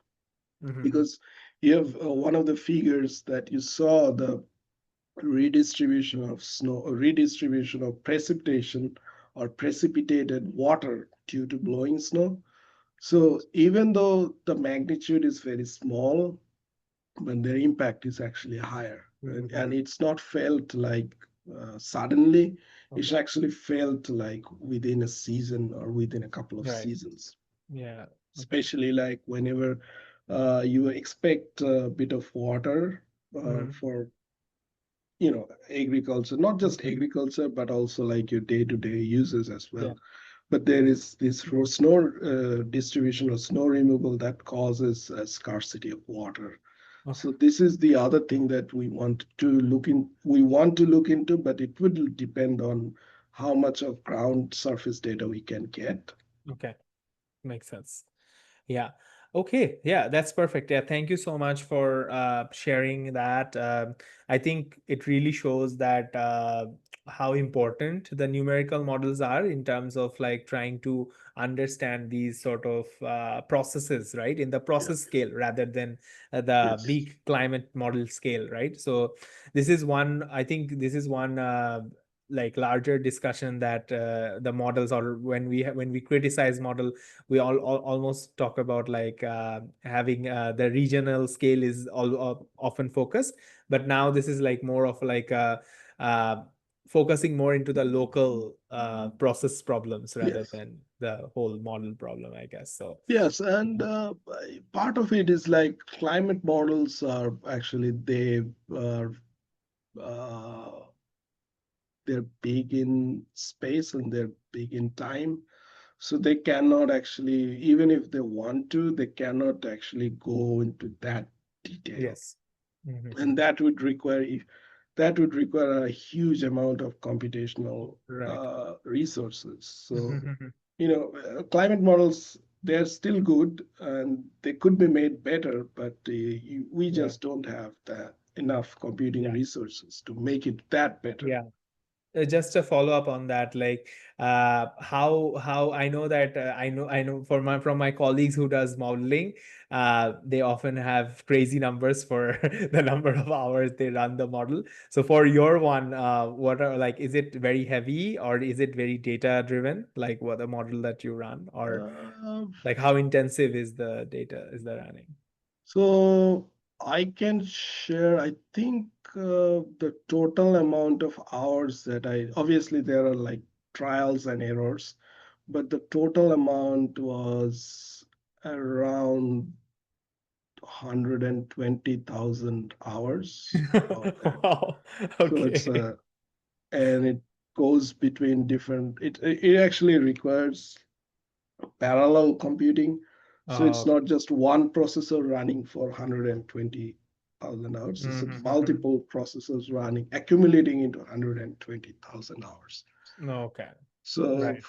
Mm-hmm. Because you have one of the figures that you saw, the redistribution of snow, redistribution of precipitation or precipitated water due to blowing snow. So even though the magnitude is very small, but their impact is actually higher, and Mm-hmm. it's not felt like suddenly. It's Okay. actually felt like within a season or within a couple of Right. seasons, Yeah. Okay. especially like whenever you expect a bit of water Mm-hmm. for agriculture, not just Mm-hmm. agriculture but also like your day-to-day uses as Yeah. well. But there is this snow distribution or snow removal that causes a scarcity of water. Okay. So this is the other thing that we want to look into, but it will depend on how much of ground surface data we can get. Okay. Makes sense. Yeah. Okay. Yeah, that's perfect. Yeah. Thank you so much for sharing that. I think it really shows that how important the numerical models are in terms of like trying to understand these sort of processes, right? In the Yeah. process scale rather than the Yes. big climate model scale, right? So this is one, I think this is one like larger discussion that the models, or when we criticize model, we all almost talk about like having the regional scale is often focused, but now this is like more of like uh, focusing more into the local process problems rather Yes. than the whole model problem, I guess. So Yes, and part of it is like climate models are actually are uh, they're big in space and they're big in time. So they cannot actually, even if they want to, they cannot actually go into that detail. yes. Mhm. And that would require a huge amount of computational Right. resources. So, Mhm. climate models, they're still good and they could be made better, but we Yeah. just don't have that enough computing Yeah. resources to make it that better. Yeah. Just a follow up on that, like how I know that I know for my from my colleagues who does modeling, they often have crazy numbers for the number of hours they run the model. So for your one, what are like, is it very heavy or is it very data driven, like what the model that you run, or Uh, like how intensive is the data is the running? So I can share, I think the total amount of hours that obviously there are like trials and errors, but the total amount was around 120,000 hours of that. Wow. So Okay. and it goes between it actually requires parallel computing. So Oh, it's okay. not just one processor running for 120,000 hours. It's Mhm. multiple processors running, accumulating into 120,000 hours. Okay. So Right.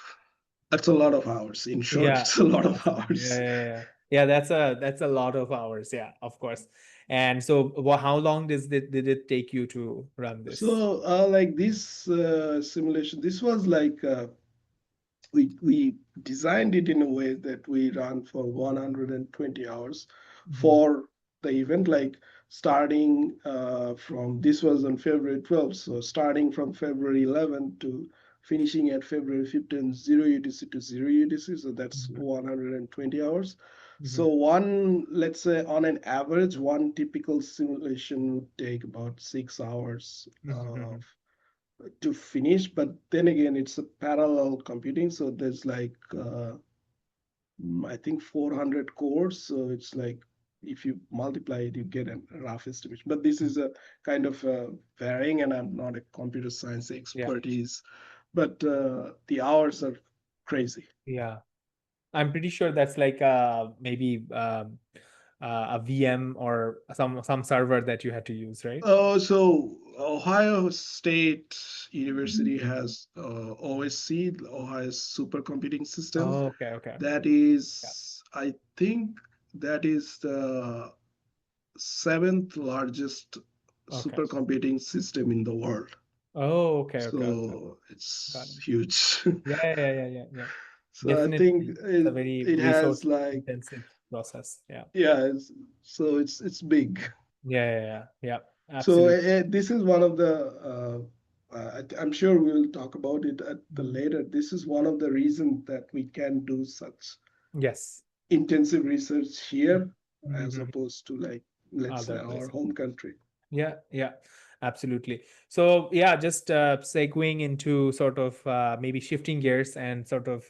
that's a lot of hours. In short, Yeah, it's a lot of absolutely. Yeah, hours. yeah, yeah. Yeah, that's a lot of hours. Yeah, of course. And so, how long did it take you to run this? So, like this simulation, this was like we designed it in a way that we run for 120 hours Mhm. for the event, like starting from this was on February 12th, so starting from February 11th to finishing at February 15th, 0 UTC to 0 UTC, so that's Mhm. 120 hours. So Mhm. one, let's say on an average, one typical simulation would take about 6 hours Mhm. to finish, but then again it's a parallel computing, so there's like I think 400 cores, so it's like if you multiply it you get a rough estimation, but this Mhm. is a kind of varying, and I'm not a computer science Yeah, expertise, but the hours are crazy. yeah. I'm pretty sure that's like maybe a VM or some server that you had to use, right? Oh, so Ohio State University has OSC, Ohio Supercomputing System. Oh, okay, okay. That Yeah. is, I think, that is the seventh largest Okay. supercomputing system in the world. Oh, okay, okay, okay. So Got it. it's huge. Yeah, yeah, yeah, yeah, yeah, yeah. So I think Definitely, it's a very it has resource like, intensive process. Yeah. yeah, so it's big. Yeah, yeah, yeah, yeah. So Absolutely. this is one of the I'm sure we'll talk about it at the Mhm. later. This is one of the reasons that we can do such Yes. intensive research here as Mhm. opposed to like, let's say, Other our places. home country. Yeah, yeah, absolutely. So, yeah, just segueing into sort of maybe shifting gears and sort of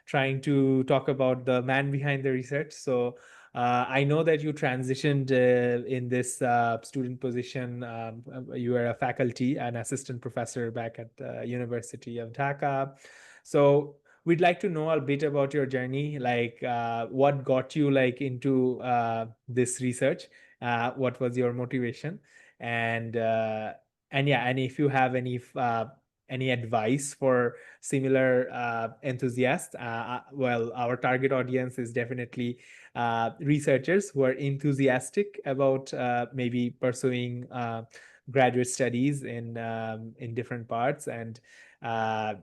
trying to talk about the man behind the research. So, I know that you transitioned in this student position. You were a faculty, an assistant professor back at University of Dhaka. So, we'd like to know a bit about your journey, like what got you like into this research, what was your motivation, and uh, and yeah, and if you have any advice for similar enthusiasts, well, our target audience is definitely researchers who are enthusiastic about maybe pursuing graduate studies in different parts, uh,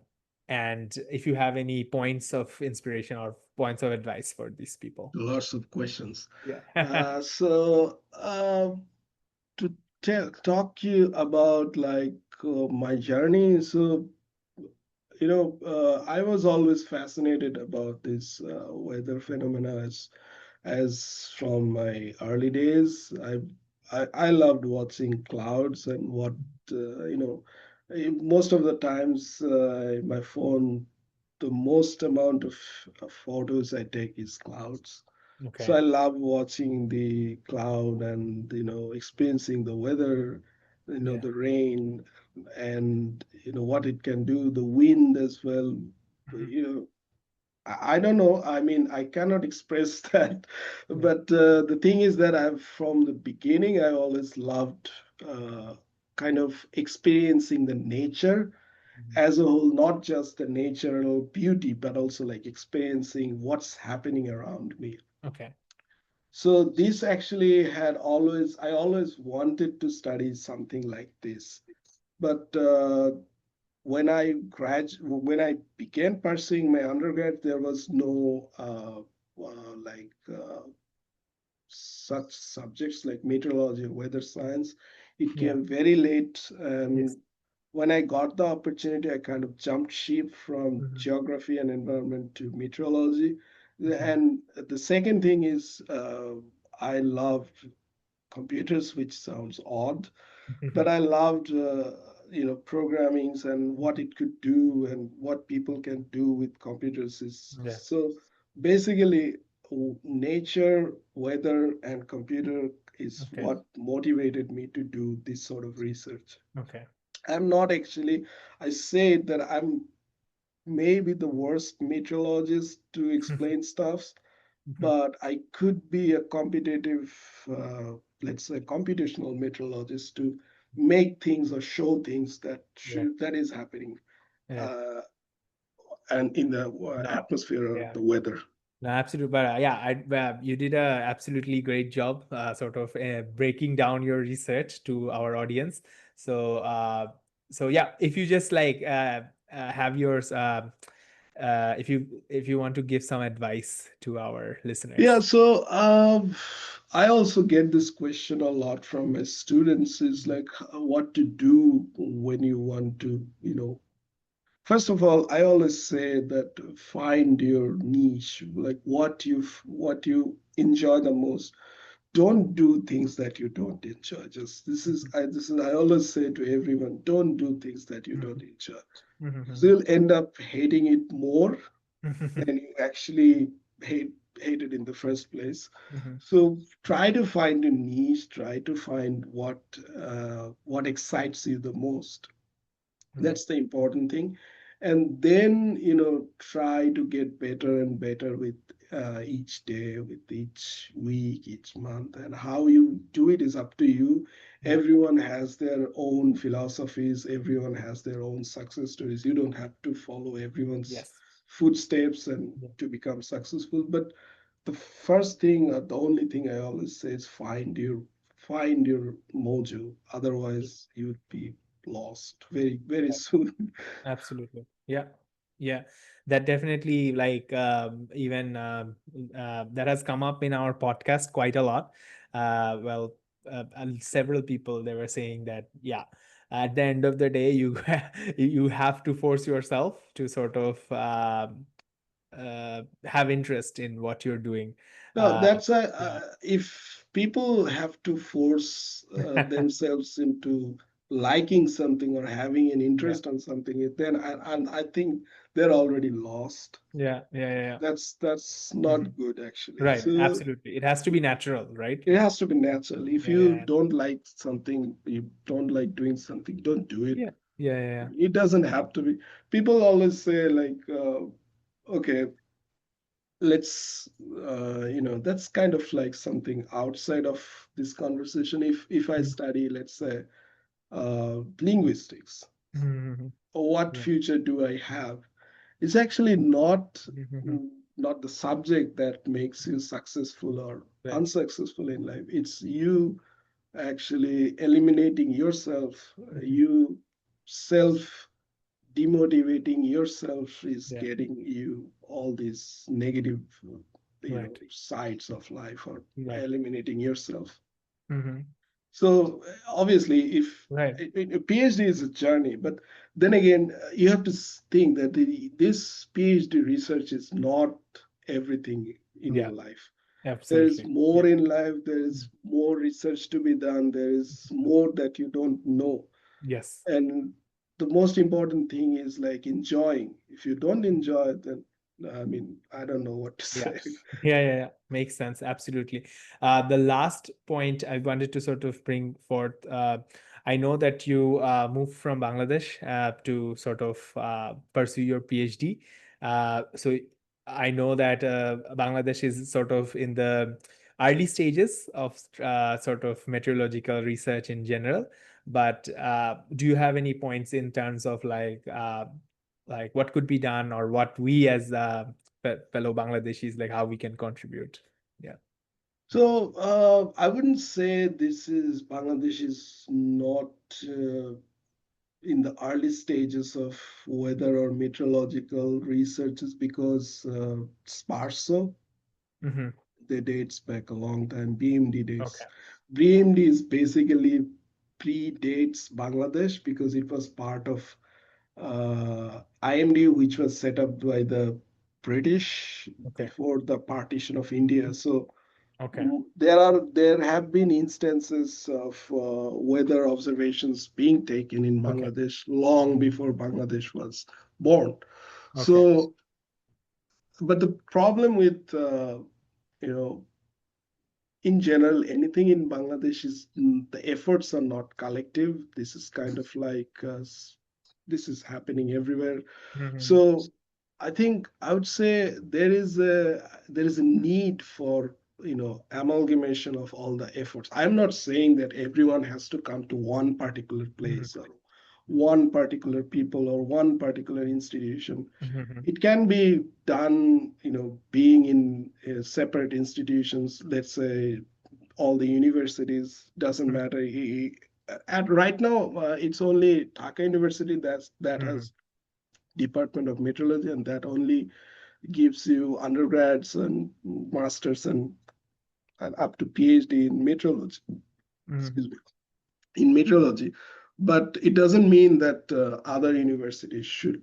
and if you have any points of inspiration or points of advice for these people. Lots of questions. Yeah. To talk to you about like my journey. So, I was always fascinated about this weather phenomena as from my early days. I loved watching clouds and what most of the times my phone, the most amount of photos I take is clouds. So Okay. I love watching the cloud and experiencing the weather, Yeah. the rain, and what it can do, the wind as well. Mhm. You know, I don't know. I mean, I cannot express that, Yeah. but the thing is that I've from the beginning I always loved kind of experiencing the nature Mhm. as a whole, not just the natural beauty, but also like experiencing what's happening around me. Okay. So this actually I always wanted to study something like this. But when I began pursuing my undergrad, there was no like such subjects like meteorology or weather science. It Yeah. came very late, Yes. and when I got the opportunity, I kind of jumped ship from Mhm. geography and environment to meteorology. Mhm. And the second thing is, I love computers, which sounds odd, but I loved programmings and what it could do and what people can do with computers is Yeah. so basically nature, weather, and computer is Okay. what motivated me to do this sort of research. Okay. I'm not actually, I say that I'm maybe the worst meteorologist to explain stuff, Mhm. but I could be a competitive, let's say, computational meteorologist to make things or show things Yeah. that is happening, Yeah. uh, and in the No. atmosphere or Yeah. the weather. No, absolutely. But yeah, you did a absolutely great job, sort of breaking down your research to our audience. So, yeah, if you just like have yours, if you want to give some advice to our Yeah, listeners. so I also get this question a lot from my students is Mhm. like what to do when you want to, First of all, I always say that find your niche, like what you enjoy the most. Don't do things that you don't enjoy. Just this is I always say to everyone, don't do things that you don't Mhm. enjoy. Because Mhm. you'll end up hating it more Mhm. than you actually hate hate it in the first place. Mhm. So try to find a niche, try to find what excites you the most. Yeah. That's the important thing. And then try to get better and better with each day, with each week, each month. And how you do it is up to you. Yeah. Everyone has their own philosophies, everyone has their own success stories. You don't have to follow everyone's Yes. footsteps and Yeah. to become successful. But the first thing, the only thing I always say is find your mojo. Yeah. Otherwise, you would be lost very, very soon. Absolutely. Yeah. Yeah. That definitely like even that has come up in our podcast quite a lot. Well, and several people they were saying that yeah, at the end of the day you you have to force yourself to sort of have interest in what you're doing. No, that's Yeah. if people have to force themselves into liking something or having an Yeah. interest on something, then I think they're already lost. Yeah. Yeah. Yeah. Yeah. That's Mhm. not good actually. Right. So Absolutely. It has to be natural, right? it has to be natural. If Yeah. you Yeah. don't like something, you don't like doing something, don't do it. Yeah. Yeah. Yeah. Yeah. It doesn't have to be. People always say like, okay, let's, that's kind of like something outside of this conversation, if I Mhm. study, let's say, linguistics, Mhm. what Yeah. future do I have? It's actually not Mhm. not the subject that makes you successful or Right. unsuccessful in life. It's you actually eliminating yourself. Mhm. You self demotivating yourself is Yeah. getting you all these negative, Right. sides of life, or Right. eliminating yourself. Mhm. So obviously, if Right. a PhD is a journey, but then again, you have to think that this PhD research is not everything in Yeah. your life. There is Absolutely. Yeah. more in life. There Mm. is more research to be done. There is more that you don't know. Yes. And the most important thing is like enjoying. If you don't enjoy it, then I mean, I don't know what to Yeah. say. Yeah, yeah, yeah. Makes sense. Absolutely. The last point I wanted to sort of bring forth, I know that you moved from Bangladesh to sort of pursue your PhD. So I know that Bangladesh is sort of in the early stages of sort of meteorological research in general. But do you have any points in terms of like what could be done or what we as fellow Bangladeshis, like how we can contribute. Yeah. So I wouldn't say this is Bangladesh is not in the early stages of weather or meteorological researches because sparse. So Hmm. they dates back a long time. BMD Okay. dates. BMD is basically predates Bangladesh because it was part of IMD, which was set up by the British Okay. before the partition of India. So Okay. there have been instances of weather observations being taken in Okay. Bangladesh long Mhm. before Bangladesh was born. Okay. So, but the problem with you know in general, anything in Bangladesh is the efforts are not collective. This is kind of like this is happening everywhere. Hmm. So I think I would say there is a need for amalgamation of all the efforts. I'm not saying that everyone has to come to one particular Hmm. place or one particular people or one particular institution. Hmm. It can be done, being in separate institutions. Let's say all the universities, doesn't matter. At right now, it's only Dhaka University that Hmm. has Department of Meteorology, and that only gives you undergrads and masters and up to PhD in meteorology. Hmm. Excuse me, in meteorology. But it doesn't mean that other universities should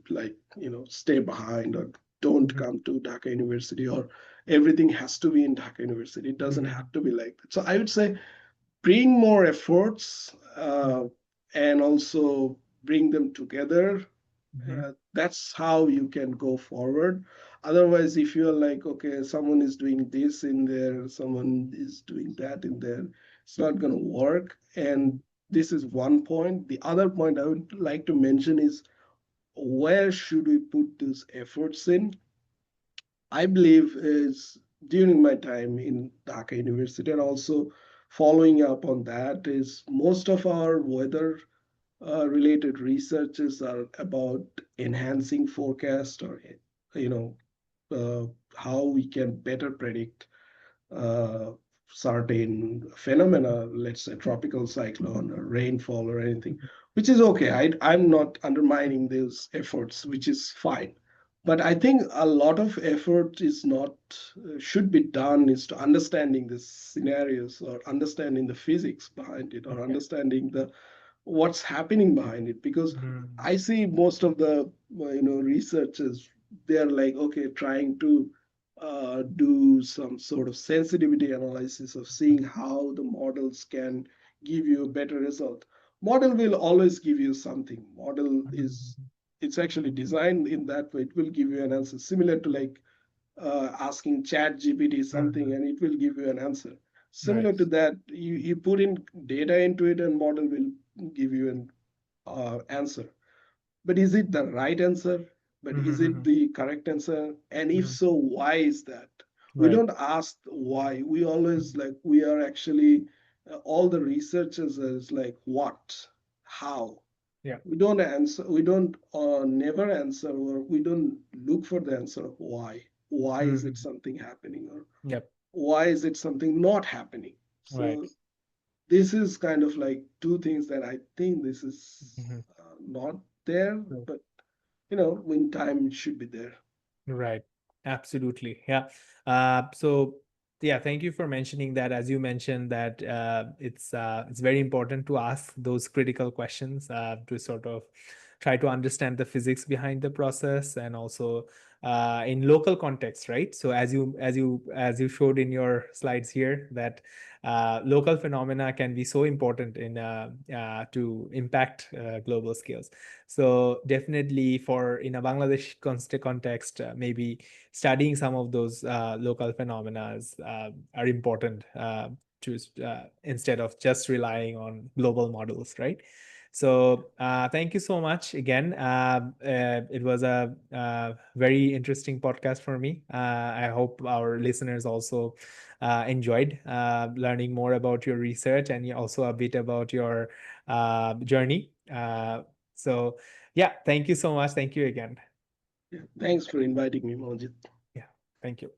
stay behind or don't Hmm. come to Dhaka University, or everything has to be in Dhaka University. It doesn't Hmm. have to be like that. So I would say bring more efforts, and also bring them together. Hmm. That's how you can go forward. Otherwise, if you're like, okay, someone is doing this in there, someone is doing that in there, it's not going to work. And this is one point. The other point I would like to mention is, where should we put these efforts in? I believe is during my time in Dhaka University, and also following up on that, is most of our weather related researches are about enhancing forecast, or you know uh, how we can better predict uh, certain phenomena, let's say tropical cyclone or rainfall or anything, which is okay. I'm not undermining those efforts, which is fine. But I think a lot of effort is not should be done is to understanding the scenarios, or understanding the physics behind it, or Okay. understanding the what's happening behind it. Because Hmm. I see most of the researchers, they're like, okay, trying to do some sort of sensitivity analysis of seeing how the models can give you a better result. Model will always give you something. Model is it's actually designed in that way. It will give you an answer similar to like asking chat gpt something, Hmm. and it will give you an answer Right. similar to that. You put in data into it, and model will give you an answer. But is it the right answer? But is it Hmm. the correct answer? And if Hmm. so, why is that? We Right. don't ask why. We always like we are actually. all the researchers is like what, how. Yeah. We don't answer. We don't never answer, or we don't look for the answer of why. Why is it Mhm. something happening, or Yep. why is it something not happening? Right. So this is kind of like two things that I think this is Mhm. not there, Right. but when time it should be there. Right. Absolutely. Yeah. So yeah, thank you for mentioning that. As you mentioned that it's very important to ask those critical questions to sort of try to understand the physics behind the process, and also in local context, right? So as you showed in your slides here, that local phenomena can be so important in to impact global scales. So definitely for in a Bangladesh context, maybe studying some of those local phenomena are important to instead of just relying on global models, right? So thank you so much again. It was a very interesting podcast for me. I hope our listeners also enjoyed learning more about your research, and also a bit about your journey. So yeah, thank you so much. Thank you again. Yeah. Thanks for inviting me, Manjit. Yeah, thank you.